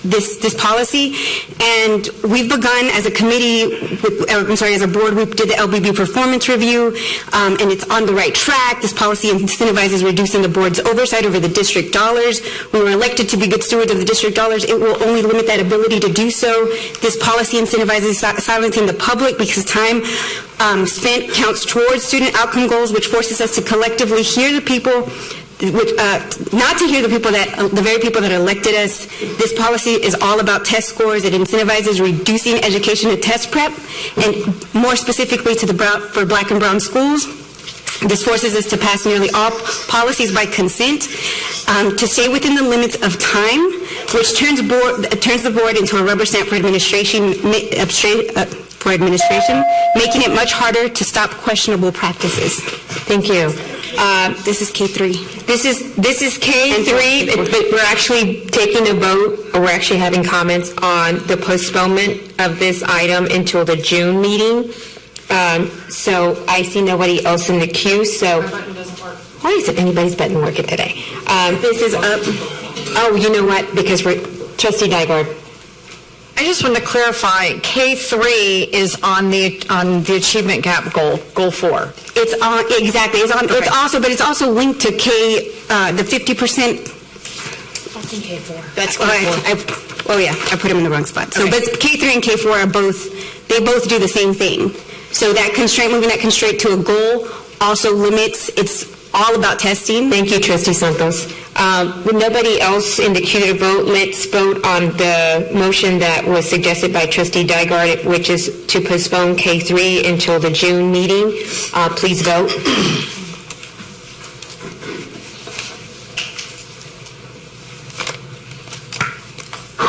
this policy, and we've begun as a committee, as a board, we did the LBB performance review, and it's on the right track. This policy incentivizes reducing the board's oversight over the district dollars. We were elected to be good stewards of the district dollars. It will only limit that ability to do so. This policy incentivizes silencing the public because time spent counts towards student outcome goals, which forces us to collectively hear the people, not to hear the very people that elected us. This policy is all about test scores. It incentivizes reducing education to test prep, and more specifically for Black and brown schools. This forces us to pass nearly all policies by consent, to stay within the limits of time, which turns the board into a rubber stamp for administration, making it much harder to stop questionable practices. Thank you. This is K3. This is K3, but we're actually taking a vote, or we're actually having comments on the postponement of this item until the June meeting. So I see nobody else in the queue, so. My button doesn't work. Why is it anybody's button working today? This is up. Oh, you know what? Because Trustee Dygard. I just want to clarify, K3 is on the achievement gap goal 4. It's on, exactly. It's also linked to K, the 50%. That's in K4. That's I put them in the wrong spot. So, but K3 and K4 they both do the same thing. So that constraint, moving that constraint to a goal also limits, it's all about testing. Thank you, Trustee Santos. With nobody else in the queue to vote, let's vote on the motion that was suggested by Trustee Dygard, which is to postpone K3 until the June meeting. Please vote.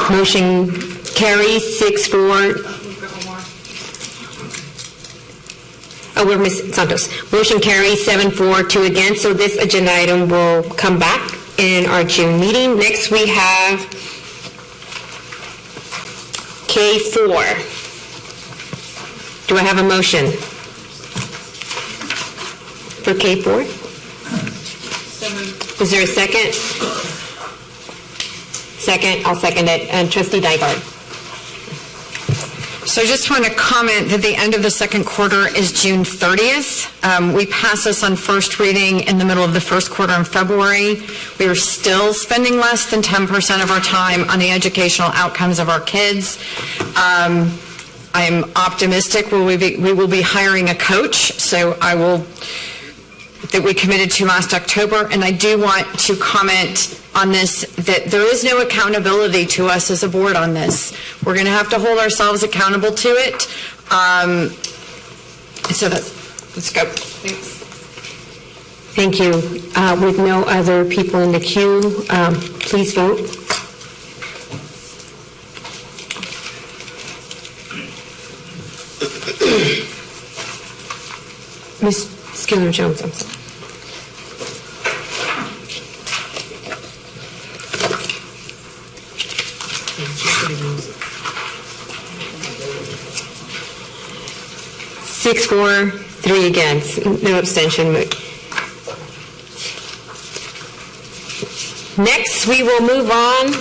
Motion carries 6-4. Oh, we're Ms. Santos. Motion carries 7-4, 2 against. So this agenda item will come back in our June meeting. Next, we have K4. Do I have a motion for K4? Is there a second? Second. I'll second it. And Trustee Dygard. So I just want to comment that the end of the second quarter is June 30th. We passed this on first reading in the middle of the first quarter in February. We are still spending less than 10% of our time on the educational outcomes of our kids. I'm optimistic we will be hiring a coach, so that we committed to last October, and I do want to comment on this, that there is no accountability to us as a board on this. We're going to have to hold ourselves accountable to it. So let's go. Thanks. Thank you. With no other people in the queue, please vote. Ms. Skiller-Jones, I'm sorry. Six, 4, 3 against, no abstention. Next, we will move on.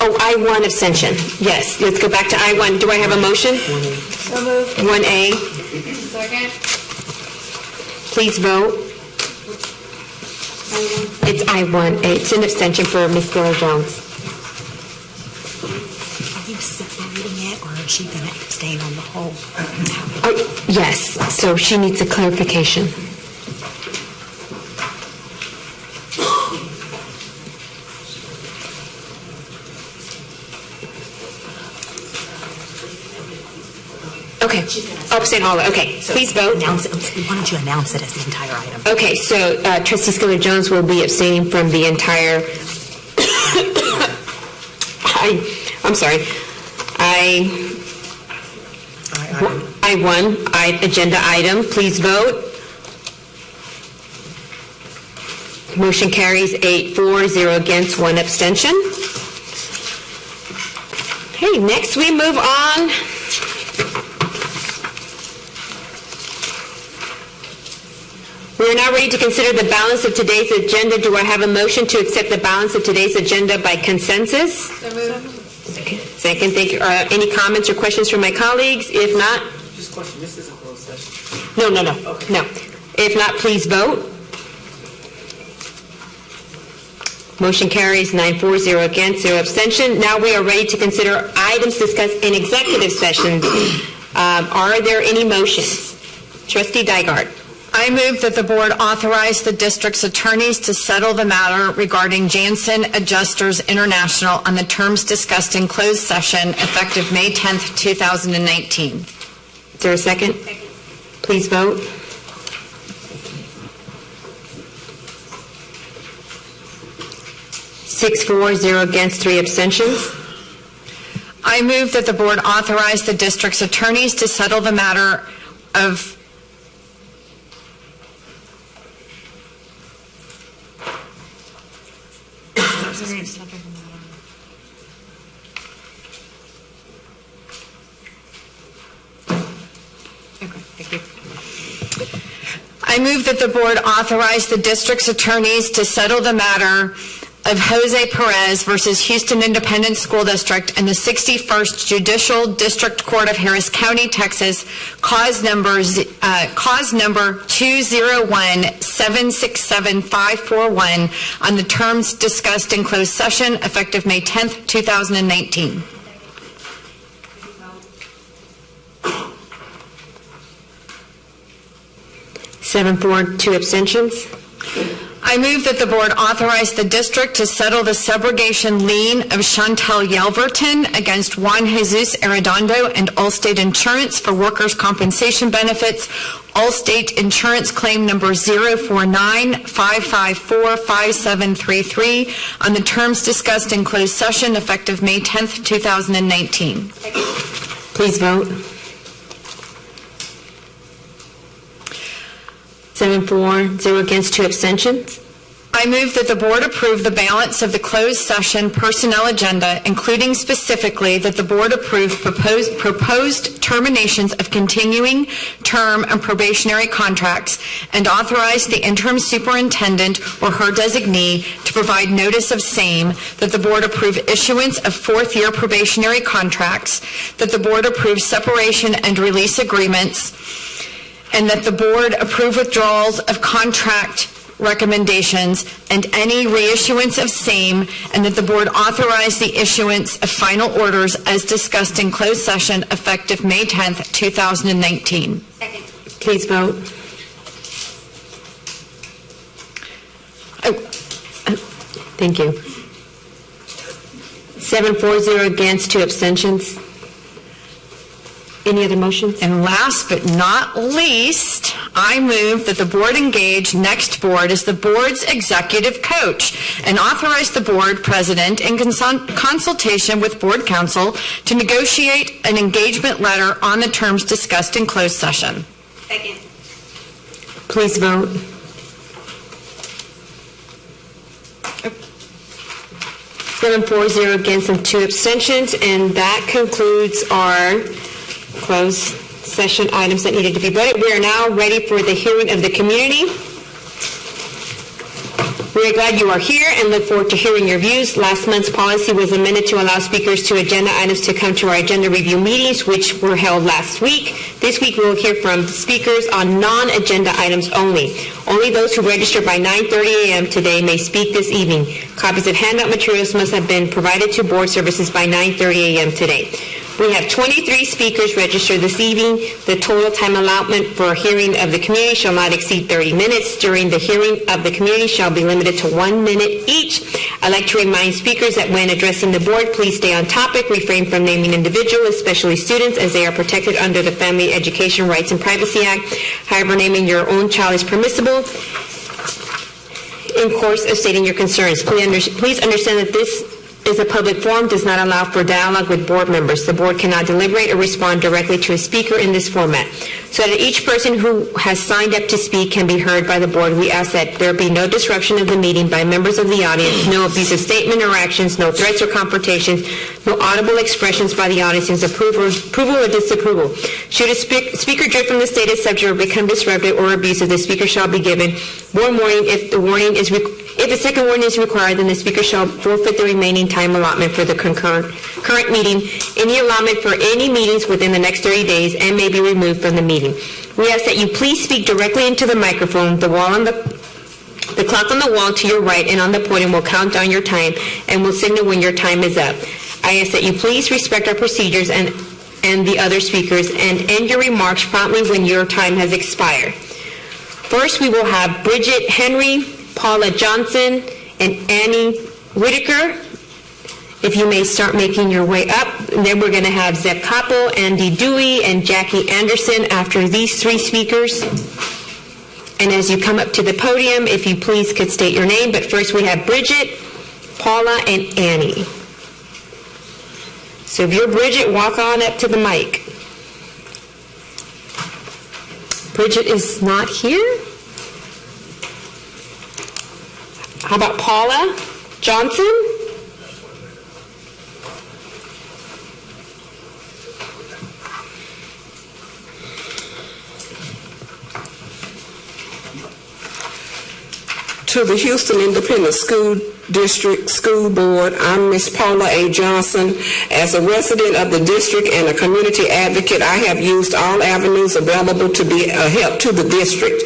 Oh, I1 abstention. Yes, let's go back to I1. Do I have a motion? So moved. 1A. Second. Please vote. It's I1A. It's an abstention for Ms. Skiller-Jones. Are you separating it, or is she going to abstain on the whole? Oh, yes, so she needs a clarification. Okay, abstain all. Okay, so please vote. Why don't you announce it as the entire item? Okay, so Trustee Skiller-Jones will be abstaining from the entire. I'm sorry. I1 agenda item. Please vote. Motion carries 8-4, 0 against, 1 abstention. Okay, next we move on. We are now ready to consider the balance of today's agenda. Do I have a motion to accept the balance of today's agenda by consensus? Okay. Second, thank you. Any comments or questions from my colleagues? If not... Just question, this is a closed session. No. If not, please vote. Motion carries 9-4, against, 0 abstention. Now we are ready to consider items discussed in executive session. Are there any motions? Trustee Dygart. I move that the board authorize the district's attorneys to settle the matter regarding Janssen Adjusters International on the terms discussed in closed session effective May 10th, 2019. Is there a second? Please vote. Six, 4, 0 against, 3 abstentions. I move that the board authorize the district's attorneys to settle the matter of I move that the board authorize the district's attorneys to settle the matter of Jose Perez versus Houston Independent School District in the 61st Judicial District Court of Harris County, Texas, cause number 201767541 on the terms discussed in closed session effective May 10th, 2019. Seven, 4, 2 abstentions. I move that the board authorize the district to settle the subrogation lien of Chantel Yelverton against Juan Jesus Arredondo and Allstate Insurance for workers' compensation benefits. Allstate Insurance claim number 049-554-5733 on the terms discussed in closed session effective May 10th, 2019. Please vote. 7, 4, 0 against, 2 abstentions. I move that the board approve the balance of the closed session personnel agenda, including specifically that the board approve proposed terminations of continuing term and probationary contracts and authorize the interim superintendent or her designee to provide notice of same, that the board approve issuance of fourth-year probationary contracts, that the board approve separation and release agreements, and that the board approve withdrawals of contract recommendations and any reissuance of same, and that the board authorize the issuance of final orders as discussed in closed session effective May 10th, 2019. Second. Please vote. Thank you. 7, 4, 0 against, 2 abstentions. Any other motions? And last but not least, I move that the board engage Next Board as the board's executive coach and authorize the board president in consultation with board counsel to negotiate an engagement letter on the terms discussed in closed session. Second. Please vote. Seven, 4, 0 against, and 2 abstentions, and that concludes our closed session items that needed to be voted. We are now ready for the hearing of the community. We are glad you are here and look forward to hearing your views. Last month's policy was amended to allow speakers to agenda items to come to our agenda review meetings, which were held last week. This week we will hear from speakers on non-agenda items only. Only those who registered by 9:30 a.m. today may speak this evening. Copies of handout materials must have been provided to board services by 9:30 a.m. today. We have 23 speakers registered this evening. The total time allotment for hearing of the community shall not exceed 30 minutes. During the hearing of the community shall be limited to 1 minute each. I'd like to remind speakers that when addressing the board, please stay on topic, refrain from naming individuals, especially students, as they are protected under the Family Education Rights and Privacy Act. However, naming your own child is permissible in course of stating your concerns. Please understand that this is a public forum, does not allow for dialogue with board members. The board cannot deliberate or respond directly to a speaker in this format. So that each person who has signed up to speak can be heard by the board, we ask that there be no disruption of the meeting by members of the audience, no abusive statement or actions, no threats or confrontations, no audible expressions by the audience's approval or disapproval. Should a speaker drift from the stated subject or become disruptive or abusive, the speaker shall be given one warning. If a second warning is required, then the speaker shall forfeit the remaining time allotment for the current meeting, any allotment for any meetings within the next 30 days, and may be removed from the meeting. We ask that you please speak directly into the microphone. The clock on the wall to your right and on the podium will count down your time and will signal when your time is up. I ask that you please respect our procedures and the other speakers and end your remarks promptly when your time has expired. First, we will have Bridget Henry, Paula Johnson, and Annie Whitaker. If you may start making your way up. And then we're going to have Zeb Koppel, Andy Dewey, and Jackie Anderson after these three speakers. And as you come up to the podium, if you please could state your name. But first we have Bridget, Paula, and Annie. So if you're Bridget, walk on up to the mic. Bridget is not here. How about Paula Johnson? To the Houston Independent School District School Board, I'm Ms. Paula A. Johnson. As a resident of the district and a community advocate, I have used all avenues available to be a help to the district.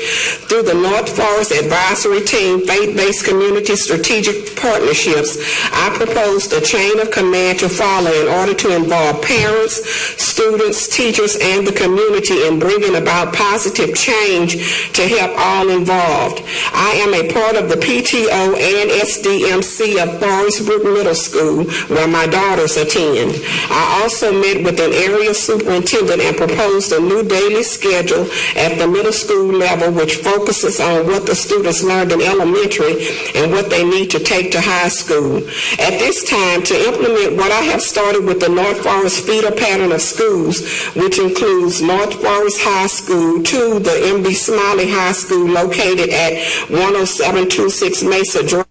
Through the North Forest Advisory Team Faith-Based Community Strategic Partnerships, I proposed a chain of command to follow in order to involve parents, students, teachers, and the community in bringing about positive change to help all involved. I am a part of the PTO and SDMC of Forest Brook Middle School, where my daughters attend. I also met with an area superintendent and proposed a new daily schedule at the middle school level, which focuses on what the students learned in elementary and what they need to take to high school. At this time, to implement what I have started with the North Forest feeder pattern of schools, which includes North Forest High School to the M.B. Smiley High School located at 10726 Mesa Drive.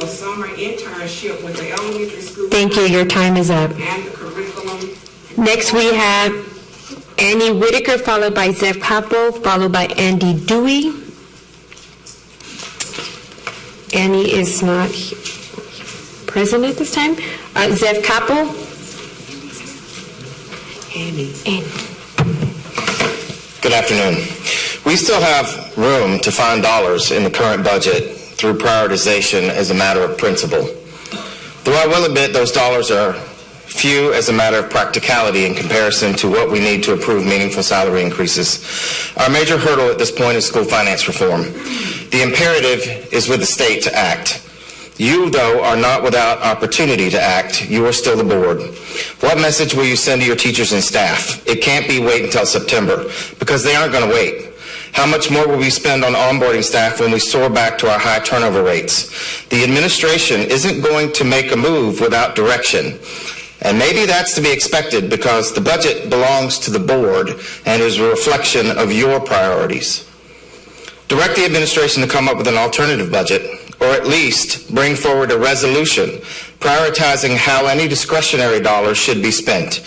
A summer internship with the elementary school. Thank you. Your time is up. And the curriculum. Next we have Annie Whitaker, followed by Zeb Koppel, followed by Andy Dewey. Annie is not present at this time. Zeb Koppel. Annie. Good afternoon. We still have room to find dollars in the current budget through prioritization as a matter of principle. Though I will admit those dollars are few as a matter of practicality in comparison to what we need to approve meaningful salary increases, our major hurdle at this point is school finance reform. The imperative is with the state to act. You, though, are not without opportunity to act. You are still the board. What message will you send to your teachers and staff? It can't be wait until September, because they aren't going to wait. How much more will we spend on onboarding staff when we soar back to our high turnover rates? The administration isn't going to make a move without direction. And maybe that's to be expected because the budget belongs to the board and is a reflection of your priorities. Direct the administration to come up with an alternative budget, or at least bring forward a resolution prioritizing how any discretionary dollars should be spent.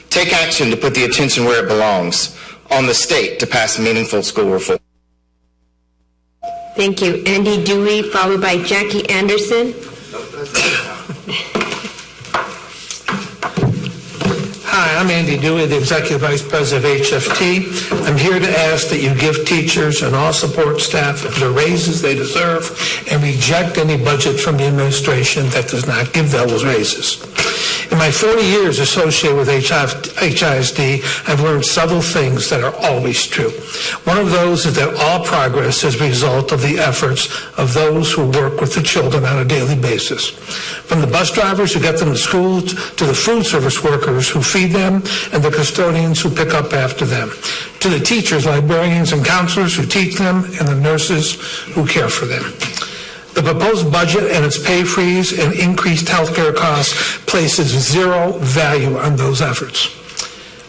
Take action to put the attention where it belongs, on the state to pass meaningful school reform. Thank you. Andy Dewey, followed by Jackie Anderson. Hi, I'm Andy Dewey, the Executive Vice President of HFT. I'm here to ask that you give teachers and all support staff the raises they deserve and reject any budget from the administration that does not give those raises. In my 40 years associated with HISD, I've learned several things that are always true. One of those is that all progress is a result of the efforts of those who work with the children on a daily basis. From the bus drivers who get them to school to the food service workers who feed them and the custodians who pick up after them, to the teachers, librarians, and counselors who teach them and the nurses who care for them. The proposed budget and its pay freeze and increased healthcare costs places zero value on those efforts.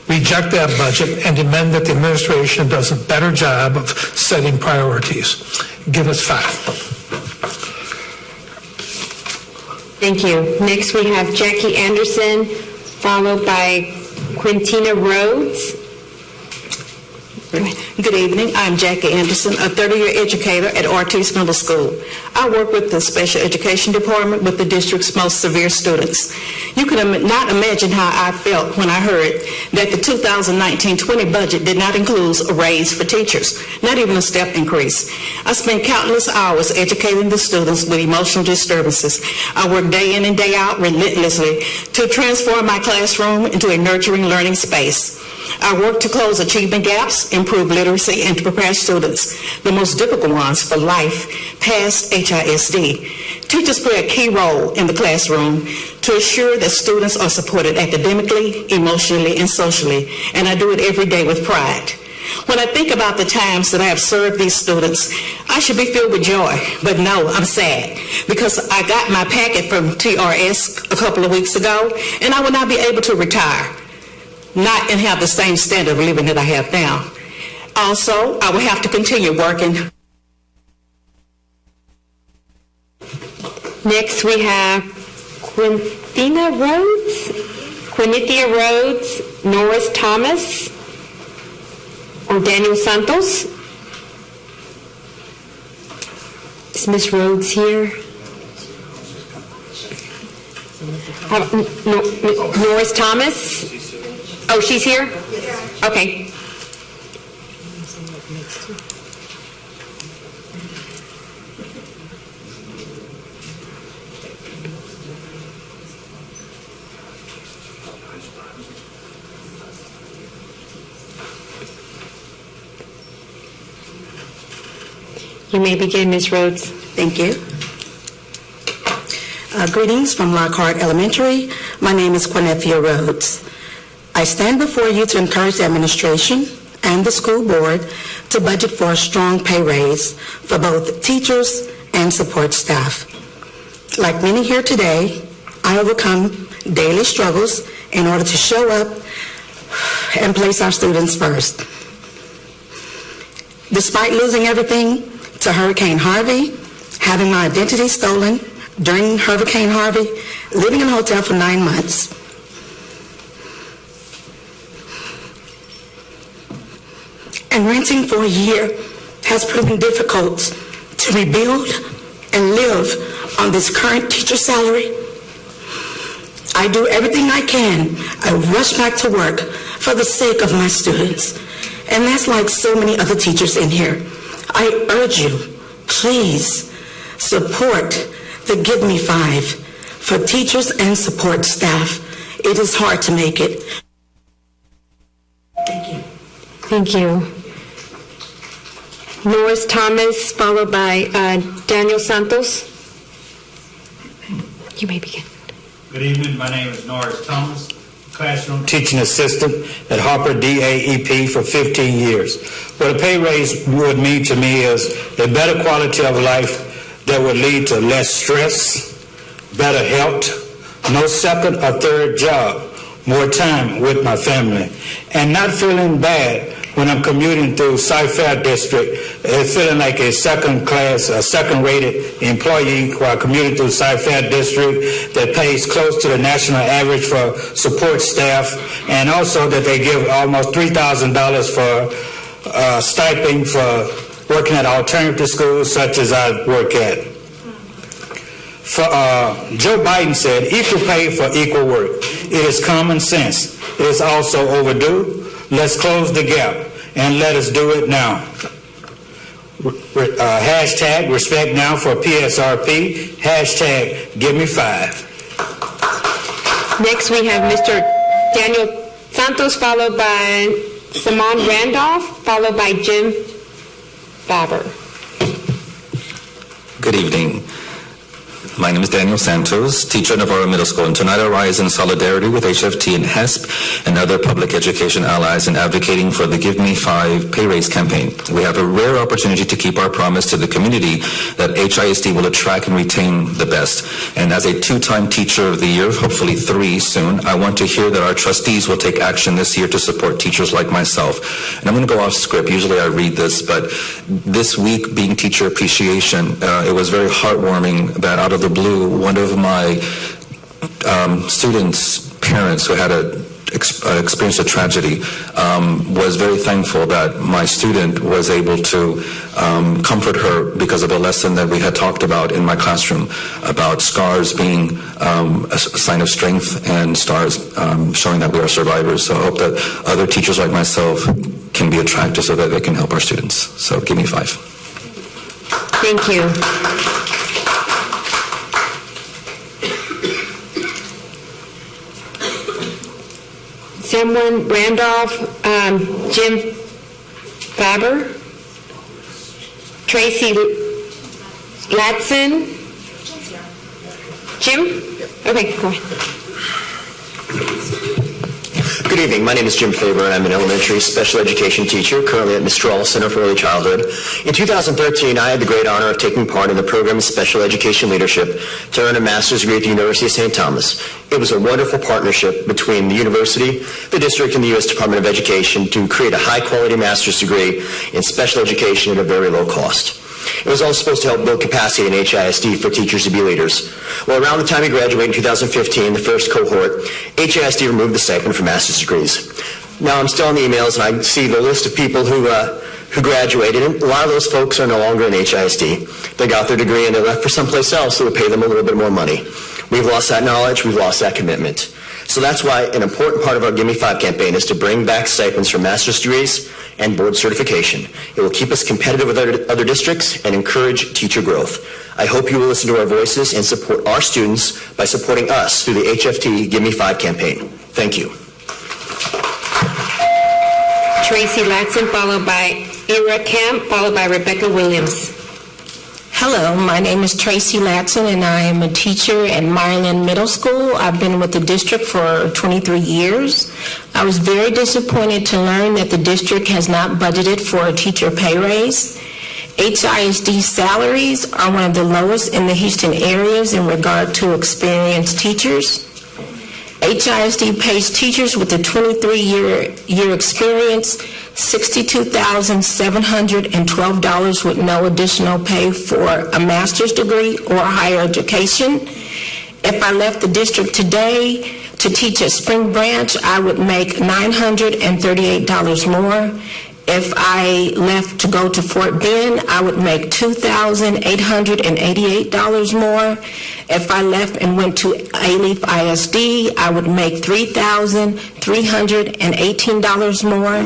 Reject that budget and demand that the administration does a better job of setting priorities. Give us 5. Thank you. Next, we have Jackie Anderson, followed by Quintina Rhodes. Good evening. I'm Jackie Anderson, a 30-year educator at Ortiz Middle School. I work with the special education department with the district's most severe students. You can not imagine how I felt when I heard that the 2019-20 budget did not include a raise for teachers, not even a step increase. I spent countless hours educating the students with emotional disturbances. I work day in and day out relentlessly to transform my classroom into a nurturing learning space. I work to close achievement gaps, improve literacy, and to prepare students, the most difficult ones, for life past HISD. Teachers play a key role in the classroom to assure that students are supported academically, emotionally, and socially, and I do it every day with pride. When I think about the times that I have served these students, I should be filled with joy, but no, I'm sad, because I got my packet from TRS a couple of weeks ago, and I will not be able to retire. Not and have the same standard of living that I have now. Also, I will have to continue working. Next, we have Quintina Rhodes, Norris Thomas, or Daniel Santos. Is Ms. Rhodes here? Norris Thomas? Oh, she's here? Okay. You may begin, Ms. Rhodes. Thank you. Greetings from Lockhart Elementary. My name is Quinethia Rhodes. I stand before you to encourage the administration and the school board to budget for a strong pay raise for both teachers and support staff. Like many here today, I overcome daily struggles in order to show up and place our students first. Despite losing everything to Hurricane Harvey, having my identity stolen during Hurricane Harvey, living in a hotel for 9 months, and renting for a year has proven difficult to rebuild and live on this current teacher salary. I do everything I can. I rush back to work for the sake of my students. And that's like so many other teachers in here. I urge you, please support the Give Me 5 for teachers and support staff. It is hard to make it. Thank you. Thank you. Norris Thomas, followed by Daniel Santos. You may begin. Good evening. My name is Norris Thomas, classroom teaching assistant at Harper DAEP for 15 years. What a pay raise would mean to me is a better quality of life that would lead to less stress, better health, no second or third job, more time with my family, and not feeling bad when I'm commuting through Cy-Fair District, feeling like a second-class, a second-rated employee while commuting through Cy-Fair District that pays close to the national average for support staff, and also that they give almost $3,000 for stipend for working at alternative schools such as I work at. Joe Biden said, equal pay for equal work. It is common sense. It is also overdue. Let's close the gap, and let us do it now. Hashtag respect now for PSRP. Hashtag give me 5. Next, we have Mr. Daniel Santos, followed by Simon Randolph, followed by Jim Faber. Good evening. My name is Daniel Santos, teacher at Navarro Middle School, and tonight I rise in solidarity with HFT and HESP and other public education allies in advocating for the Give Me 5 pay raise campaign. We have a rare opportunity to keep our promise to the community that HISD will attract and retain the best. And as a 2-time Teacher of the Year, hopefully 3 soon, I want to hear that our trustees will take action this year to support teachers like myself. And I'm going to go off script. Usually I read this, but this week being Teacher Appreciation, it was very heartwarming that out of the blue, one of my students' parents who had experienced a tragedy was very thankful that my student was able to comfort her because of a lesson that we had talked about in my classroom about scars being a sign of strength and stars showing that we are survivors. So I hope that other teachers like myself can be attracted so that they can help our students. So give me 5. Thank you. Someone, Randolph, Jim Faber, Tracy Latson. Jim? Okay, go ahead. Good evening. My name is Jim Faber, and I'm an elementary special education teacher, currently at Mistral Center for Early Childhood. In 2013, I had the great honor of taking part in the program of special education leadership to earn a master's degree at the University of St. Thomas. It was a wonderful partnership between the university, the district, and the U.S. Department of Education to create a high-quality master's degree in special education at a very low cost. It was also supposed to help build capacity in HISD for teachers to be leaders. Well, around the time we graduated in 2015, the first cohort, HISD removed the stipend for master's degrees. Now I'm still on the emails, and I see the list of people who graduated, and a lot of those folks are no longer in HISD. They got their degree and they left for someplace else that would pay them a little bit more money. We've lost that knowledge, we've lost that commitment. So that's why an important part of our Give Me 5 campaign is to bring back stipends for master's degrees and board certification. It will keep us competitive with other districts and encourage teacher growth. I hope you will listen to our voices and support our students by supporting us through the HFT Give Me 5 campaign. Thank you. Tracy Latson, followed by Ira Camp, followed by Rebecca Williams. Hello, my name is Tracy Latson, and I am a teacher at Maryland Middle School. I've been with the district for 23 years. I was very disappointed to learn that the district has not budgeted for a teacher pay raise. HISD salaries are one of the lowest in the Houston areas in regard to experienced teachers. HISD pays teachers with a 23-year experience $62,712 with no additional pay for a master's degree or higher education. If I left the district today to teach at Spring Branch, I would make $938 more. If I left to go to Fort Bend, I would make $2,888 more. If I left and went to Alief ISD, I would make $3,318 more.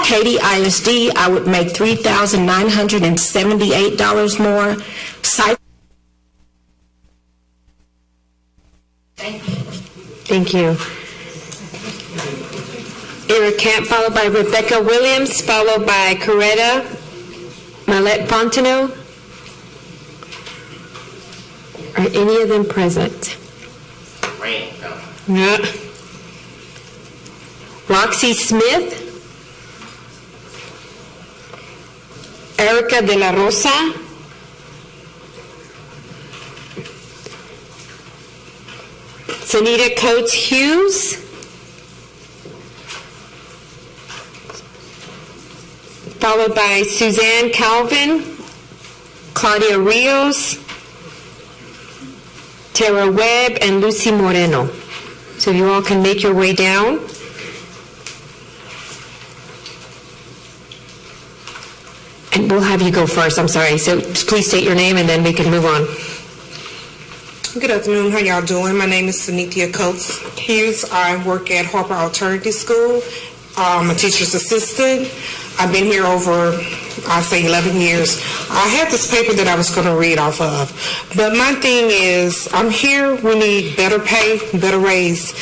Katy ISD, I would make $3,978 more. Thank you. Ira Camp, followed by Rebecca Williams, followed by Coretta Mallette Fontenot. Are any of them present? Yeah. Roxy Smith, Erica De La Rosa, Sanita Coates Hughes, followed by Suzanne Calvin, Claudia Rios, Tara Webb, and Lucy Moreno. So you all can make your way down. And we'll have you go first, I'm sorry. So please state your name and then we can move on. Good afternoon, how y'all doing? My name is Sanithia Coates Hughes. I work at Harper Alternative School. I'm a teacher's assistant. I've been here over, I'll say 11 years. I had this paper that I was going to read off of. But my thing is, I'm here, we need better pay, better raise.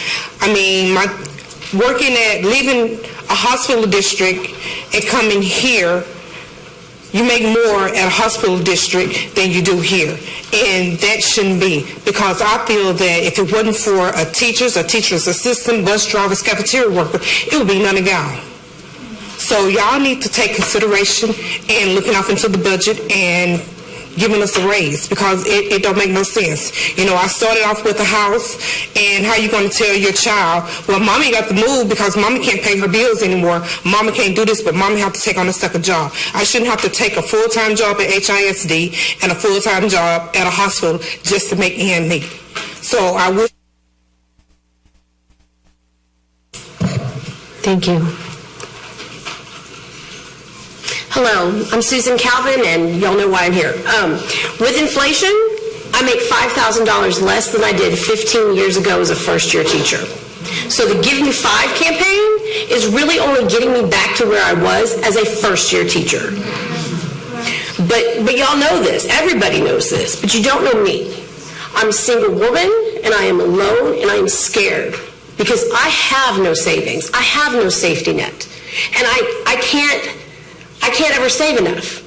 I mean, leaving a hospital district and coming here you make more at a hospital district than you do here. And that shouldn't be, because I feel that if it wasn't for a teacher's assistant, bus drivers, cafeteria worker, it would be none of y'all. So y'all need to take consideration and looking off into the budget and giving us a raise, because it don't make no sense. You know, I started off with a house, and how you going to tell your child, well, mommy got to move because mommy can't pay her bills anymore, mama can't do this, but mommy have to take on a second job. I shouldn't have to take a full-time job at HISD and a full-time job at a hospital just to make ends meet. So I would. Thank you. Hello, I'm Susan Calvin, and y'all know why I'm here. With inflation, I make $5,000 less than I did 15 years ago as a first-year teacher. So the Give Me 5 campaign is really only getting me back to where I was as a first-year teacher. But y'all know this. Everybody knows this, but you don't know me. I'm a single woman, and I am alone, and I am scared because I have no savings. I have no safety net, and I can't ever save enough.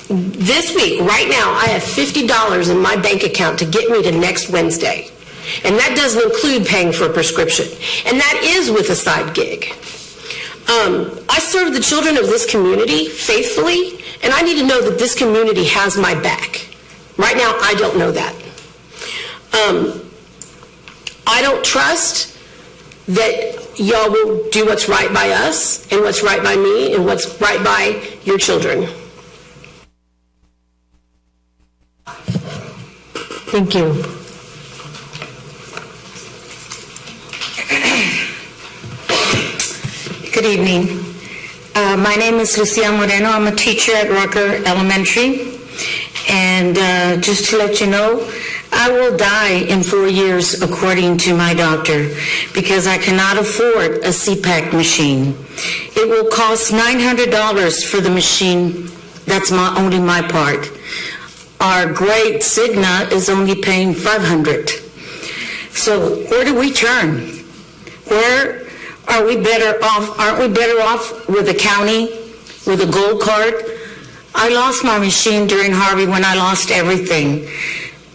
This week, right now, I have $50 in my bank account to get me to next Wednesday. And that doesn't include paying for a prescription. And that is with a side gig. I serve the children of this community faithfully, and I need to know that this community has my back. Right now, I don't know that. I don't trust that y'all will do what's right by us and what's right by me and what's right by your children. Thank you. Good evening. My name is Lucia Moreno. I'm a teacher at Rucker Elementary. And just to let you know, I will die in 4 years, according to my doctor, because I cannot afford a CPAP machine. It will cost $900 for the machine. That's only my part. Our great Cigna is only paying $500. So where do we turn? Where are we better off? Aren't we better off with the county, with a gold card? I lost my machine during Harvey when I lost everything.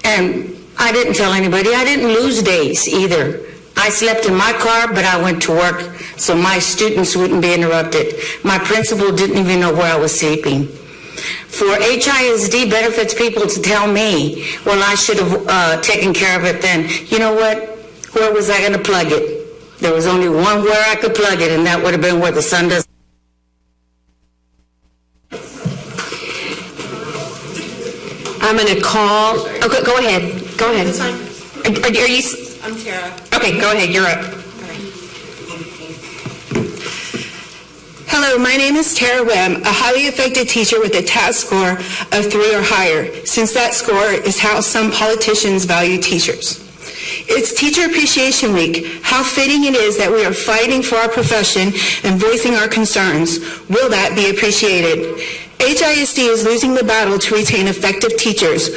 And I didn't tell anybody. I didn't lose days either. I slept in my car, but I went to work so my students wouldn't be interrupted. My principal didn't even know where I was sleeping. For HISD benefits people to tell me, well, I should have taken care of it then. You know what? Where was I going to plug it? There was only one where I could plug it, and that would have been where the sun does. I'm going to call. Okay, go ahead. Go ahead. Are you? I'm Tara. Okay, go ahead. You're up. Hello, my name is Tara Webb, a highly affected teacher with a TAS score of 3 or higher, since that score is how some politicians value teachers. It's Teacher Appreciation Week. How fitting it is that we are fighting for our profession and voicing our concerns. Will that be appreciated? HISD is losing the battle to retain effective teachers.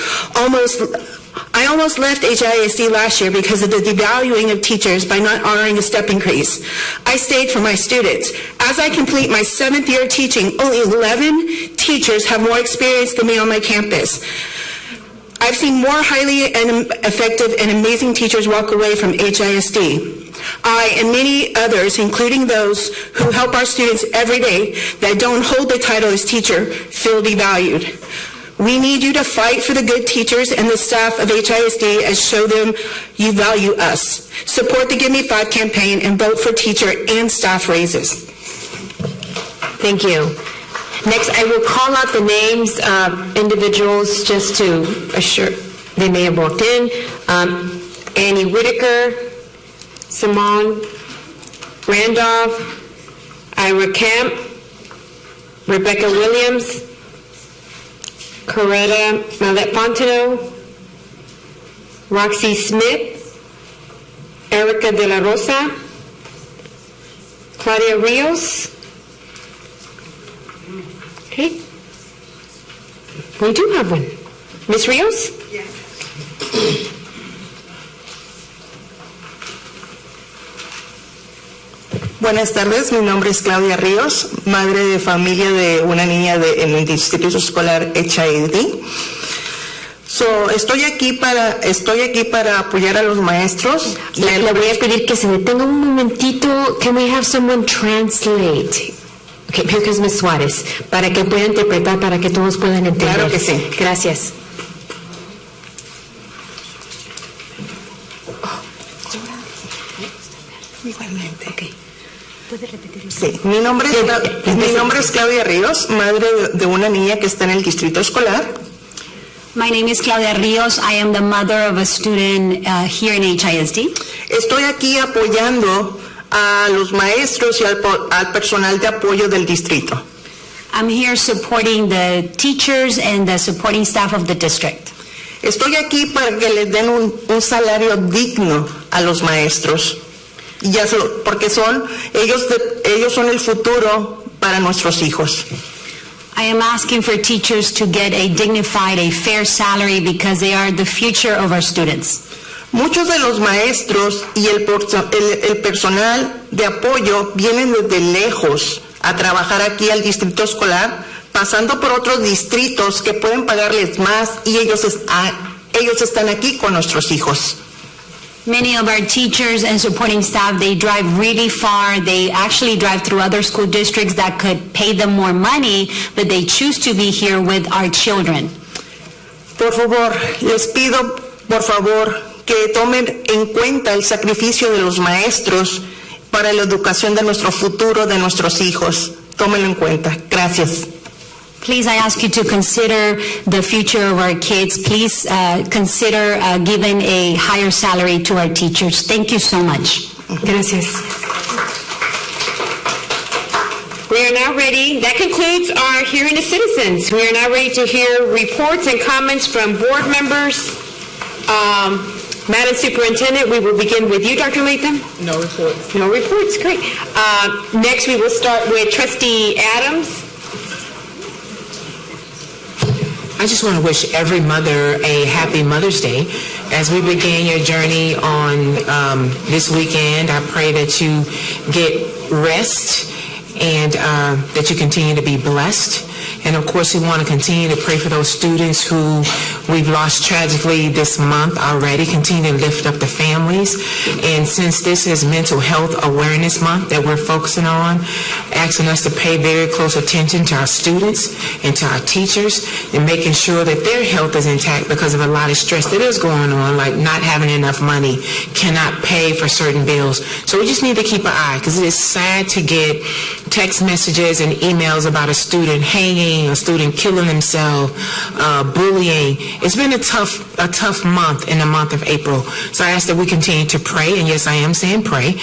I almost left HISD last year because of the devaluing of teachers by not honoring a step increase. I stayed for my students. As I complete my 7th year of teaching, only 11 teachers have more experience than me on my campus. I've seen more highly effective and amazing teachers walk away from HISD. I and many others, including those who help our students every day that don't hold the title as teacher, feel devalued. We need you to fight for the good teachers and the staff of HISD and show them you value us. Support the Give Me 5 campaign and vote for teacher and staff raises. Thank you. Next, I will call out the names of individuals just to assure they may have walked in. Annie Whitaker, Simone Randolph, Ira Camp, Rebecca Williams, Coretta Malette Fontenot, Roxy Smith, Erica De La Rosa, Claudia Rios. Okay. We do have one. Ms. Rios? Yes. Buenas tardes, mi nombre es Claudia Ríos, madre de familia de una niña en el Distrito Escolar HID. Estoy aquí para apoyar a los maestros. Le voy a pedir que se detenga un momentito. Can we have someone translate? Okay, here comes Ms. Suárez, para que pueda interpretar, para que todos puedan entender. Claro que sí. Gracias. Igualmente. Okay. ¿Puede repetirlo? Sí. Mi nombre es Claudia Ríos, madre de una niña que está en el distrito escolar. My name is Claudia Rios. I am the mother of a student here in HISD. Estoy aquí apoyando a los maestros y al personal de apoyo del distrito. I'm here supporting the teachers and the supporting staff of the district. Estoy aquí para que les den un salario digno a los maestros, porque ellos son el futuro para nuestros hijos. I am asking for teachers to get a dignified, a fair salary because they are the future of our students. Muchos de los maestros y el personal de apoyo vienen desde lejos a trabajar aquí al distrito escolar, pasando por otros distritos que pueden pagarles más y ellos están aquí con nuestros hijos. Many of our teachers and supporting staff, they drive really far. They actually drive through other school districts that could pay them more money, but they choose to be here with our children. Por favor, les pido, por favor, que tomen en cuenta el sacrificio de los maestros para la educación de nuestro futuro, de nuestros hijos. Tómenlo en cuenta. Gracias. Please, I ask you to consider the future of our kids. Please consider giving a higher salary to our teachers. Thank you so much. Gracias. We are now ready. That concludes our hearing of citizens. We are now ready to hear reports and comments from board members. Madam Superintendent, we will begin with you, Dr. Latham. No reports. No reports, great. Next, we will start with Trustee Adams. I just want to wish every mother a happy Mother's Day. As we begin your journey on this weekend, I pray that you get rest and that you continue to be blessed. And of course, we want to continue to pray for those students who we've lost tragically this month already. Continue to lift up the families. And since this is Mental Health Awareness Month that we're focusing on, asking us to pay very close attention to our students and to our teachers and making sure that their health is intact because of a lot of stress that is going on, like not having enough money, cannot pay for certain bills. So we just need to keep an eye because it is sad to get text messages and emails about a student hanging, a student killing themselves, bullying. It's been a tough month in the month of April. So I ask that we continue to pray, and yes, I am saying pray,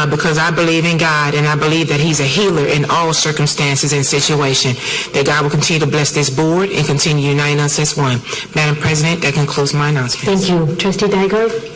because I believe in God, and I believe that He's a healer in all circumstances and situations, that God will continue to bless this board and continue uniting us as one. Madam President, that concludes my announcements. Thank you. Trustee Dygard?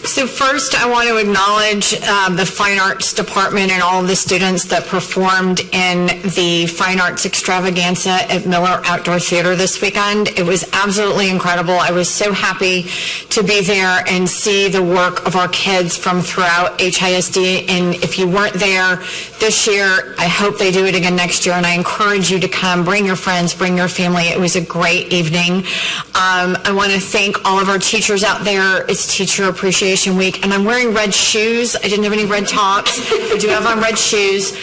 So first, I want to acknowledge the Fine Arts Department and all of the students that performed in the Fine Arts Extravaganza at Miller Outdoor Theater this weekend. It was absolutely incredible. I was so happy to be there and see the work of our kids from throughout HISD. And if you weren't there this year, I hope they do it again next year. And I encourage you to come. Bring your friends, bring your family. It was a great evening. I want to thank all of our teachers out there. It's Teacher Appreciation Week, and I'm wearing red shoes. I didn't have any red tops. I do have on red shoes.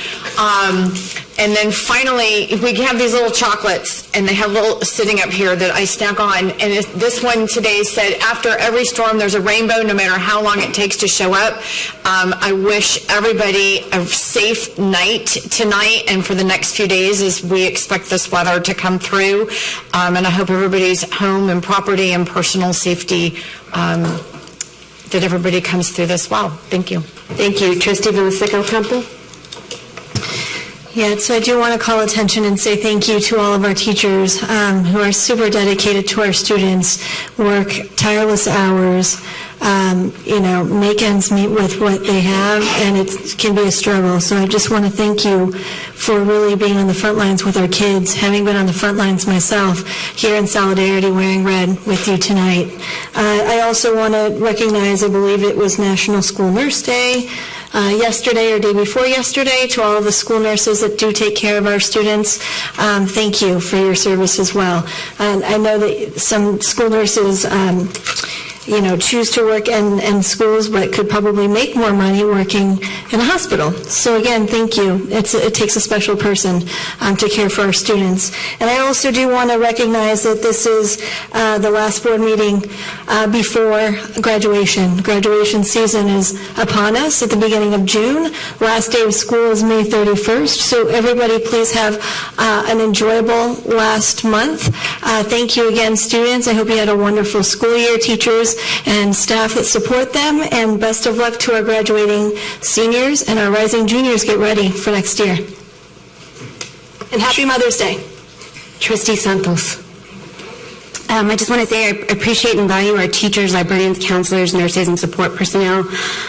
And then finally, we have these little chocolates, and they have little sitting up here that I snack on. And this one today said, after every storm, there's a rainbow, no matter how long it takes to show up. I wish everybody a safe night tonight and for the next few days as we expect this weather to come through. And I hope everybody's home and property and personal safety, that everybody comes through this well. Thank you. Thank you. Trustee Villasecco-Campo? Yeah, so I do want to call attention and say thank you to all of our teachers who are super dedicated to our students, work tireless hours, make ends meet with what they have, and it can be a struggle. So I just want to thank you for really being on the front lines with our kids, having been on the front lines myself here in Solidarity wearing red with you tonight. I also want to recognize, I believe it was National School Nurse Day yesterday or day before yesterday. To all of the school nurses that do take care of our students, thank you for your service as well. I know that some school nurses choose to work in schools, but could probably make more money working in a hospital. So again, thank you. It takes a special person to care for our students. And I also do want to recognize that this is the last board meeting before graduation. Graduation season is upon us at the beginning of June. Last day of school is May 31st. So everybody please have an enjoyable last month. Thank you again, students. I hope you had a wonderful school year. Teachers and staff that support them, and best of luck to our graduating seniors and our rising juniors. Get ready for next year. And happy Mother's Day. Trustee Santos. I just want to say I appreciate and value our teachers, librarians, counselors, nurses, and support personnel.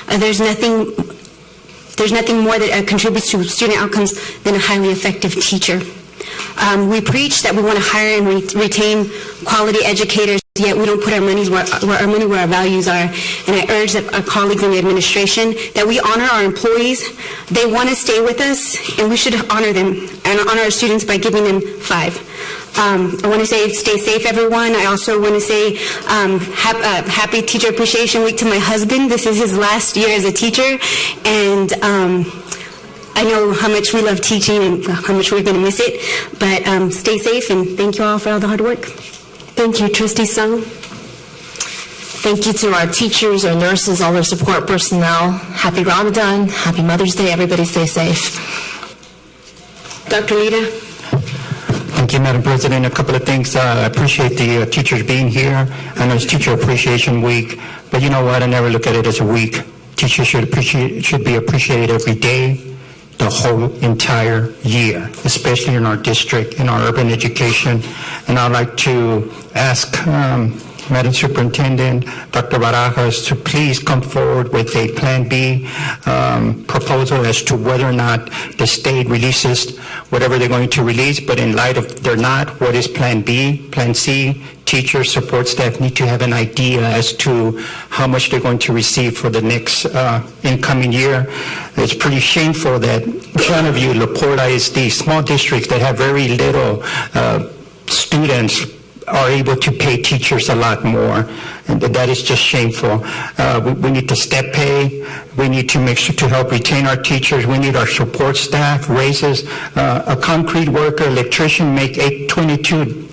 There's nothing more that contributes to student outcomes than a highly effective teacher. We preach that we want to hire and retain quality educators, yet we don't put our money where our values are. And I urge that our colleagues in the administration, that we honor our employees. They want to stay with us, and we should honor them and honor our students by giving them 5. I want to say stay safe, everyone. I also want to say happy Teacher Appreciation Week to my husband. This is his last year as a teacher, and I know how much we love teaching and how much we're going to miss it, but stay safe, and thank you all for all the hard work. Thank you, Trustee Sung. Thank you to our teachers, our nurses, all our support personnel. Happy Ramadan, happy Mother's Day. Everybody stay safe. Dr. Lita. Thank you, Madam President. A couple of things. I appreciate the teachers being here. I know it's Teacher Appreciation Week, but you know what? I never look at it as a week. Teachers should be appreciated every day, the whole entire year, especially in our district, in our urban education. And I'd like to ask Madam Superintendent, Dr. Barajas, to please come forward with a Plan B proposal as to whether or not the state releases whatever they're going to release, but in light of they're not, what is Plan B, Plan C? Teachers, support staff need to have an idea as to how much they're going to receive for the next incoming year. It's pretty shameful that one of you, La Porta, is the small districts that have very little students are able to pay teachers a lot more, and that is just shameful. We need to step pay. We need to make sure to help retain our teachers. We need our support staff raises. A concrete worker, electrician make $8.22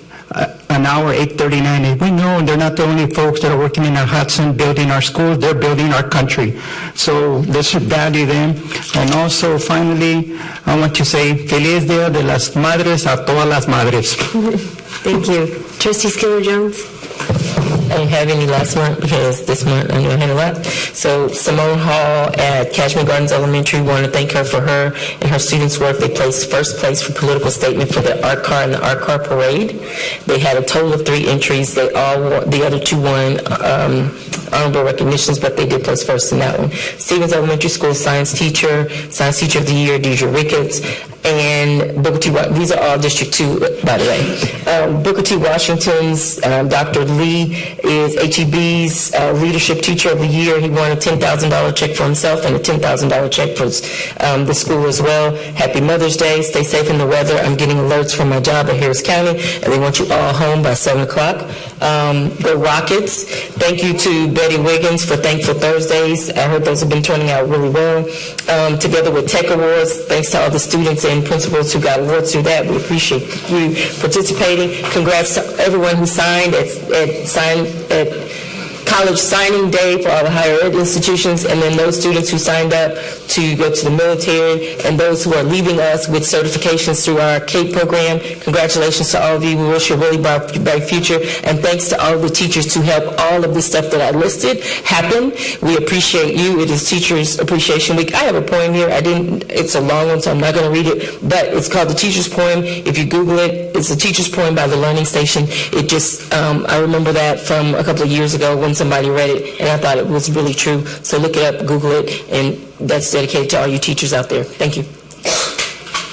an hour, $8.39. And we know they're not the only folks that are working in our Hudson building our schools. They're building our country. So let's value them. And also, finally, I want to say, Feliz Día de las Madres a todas las madres. Thank you. Trustee Skeller-Jones. I don't have any last month because this month I knew I had a lot. So Simone Hall at Cashman Gardens Elementary, want to thank her for her and her students' work. They placed first place for political statement for the art car and the art car parade. They had a total of 3 entries. They all won, the other 2 won honorable recognitions, but they did place first in that one. Stevens Elementary School Science Teacher of the Year, Deidre Ricketts, and Booker T. These are all District 2, by the way. Booker T. Washington's Dr. Lee is HEB's Leadership Teacher of the Year. He won a $10,000 check for himself and a $10,000 check for the school as well. Happy Mother's Day. Stay safe in the weather. I'm getting alerts from my job at Harris County, and they want you all home by 7 o'clock. The Rockets. Thank you to Betty Wiggins for Thankful Thursdays. I heard those have been turning out really well. Together with Tech Awards, thanks to all the students and principals who got awards through that. We appreciate you participating. Congrats to everyone who signed at college signing day for all the higher ed institutions, and then those students who signed up to go to the military, and those who are leaving us with certifications through our CAPE program. Congratulations to all of you. We wish you a really bright future, and thanks to all of the teachers to help all of the stuff that I listed happen. We appreciate you. It is Teachers Appreciation Week. I have a poem here. It's a long one, so I'm not going to read it, but it's called The Teacher's Poem. If you Google it, it's a teacher's poem by the Learning Station. It just, I remember that from a couple of years ago when somebody read it, and I thought it was really true. So look it up, Google it, and that's dedicated to all you teachers out there. Thank you.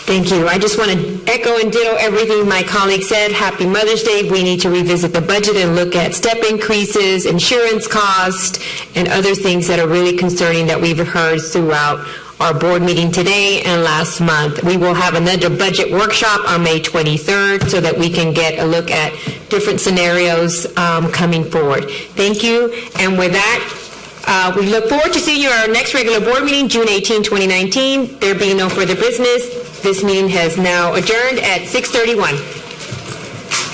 Thank you. I just want to echo and ditto everything my colleague said. Happy Mother's Day. We need to revisit the budget and look at step increases, insurance cost, and other things that are really concerning that we've heard throughout our board meeting today and last month. We will have another budget workshop on May 23rd so that we can get a look at different scenarios coming forward. Thank you. And with that, we look forward to seeing you at our next regular board meeting, June 18, 2019. There being no further business, this meeting has now adjourned at 6:31.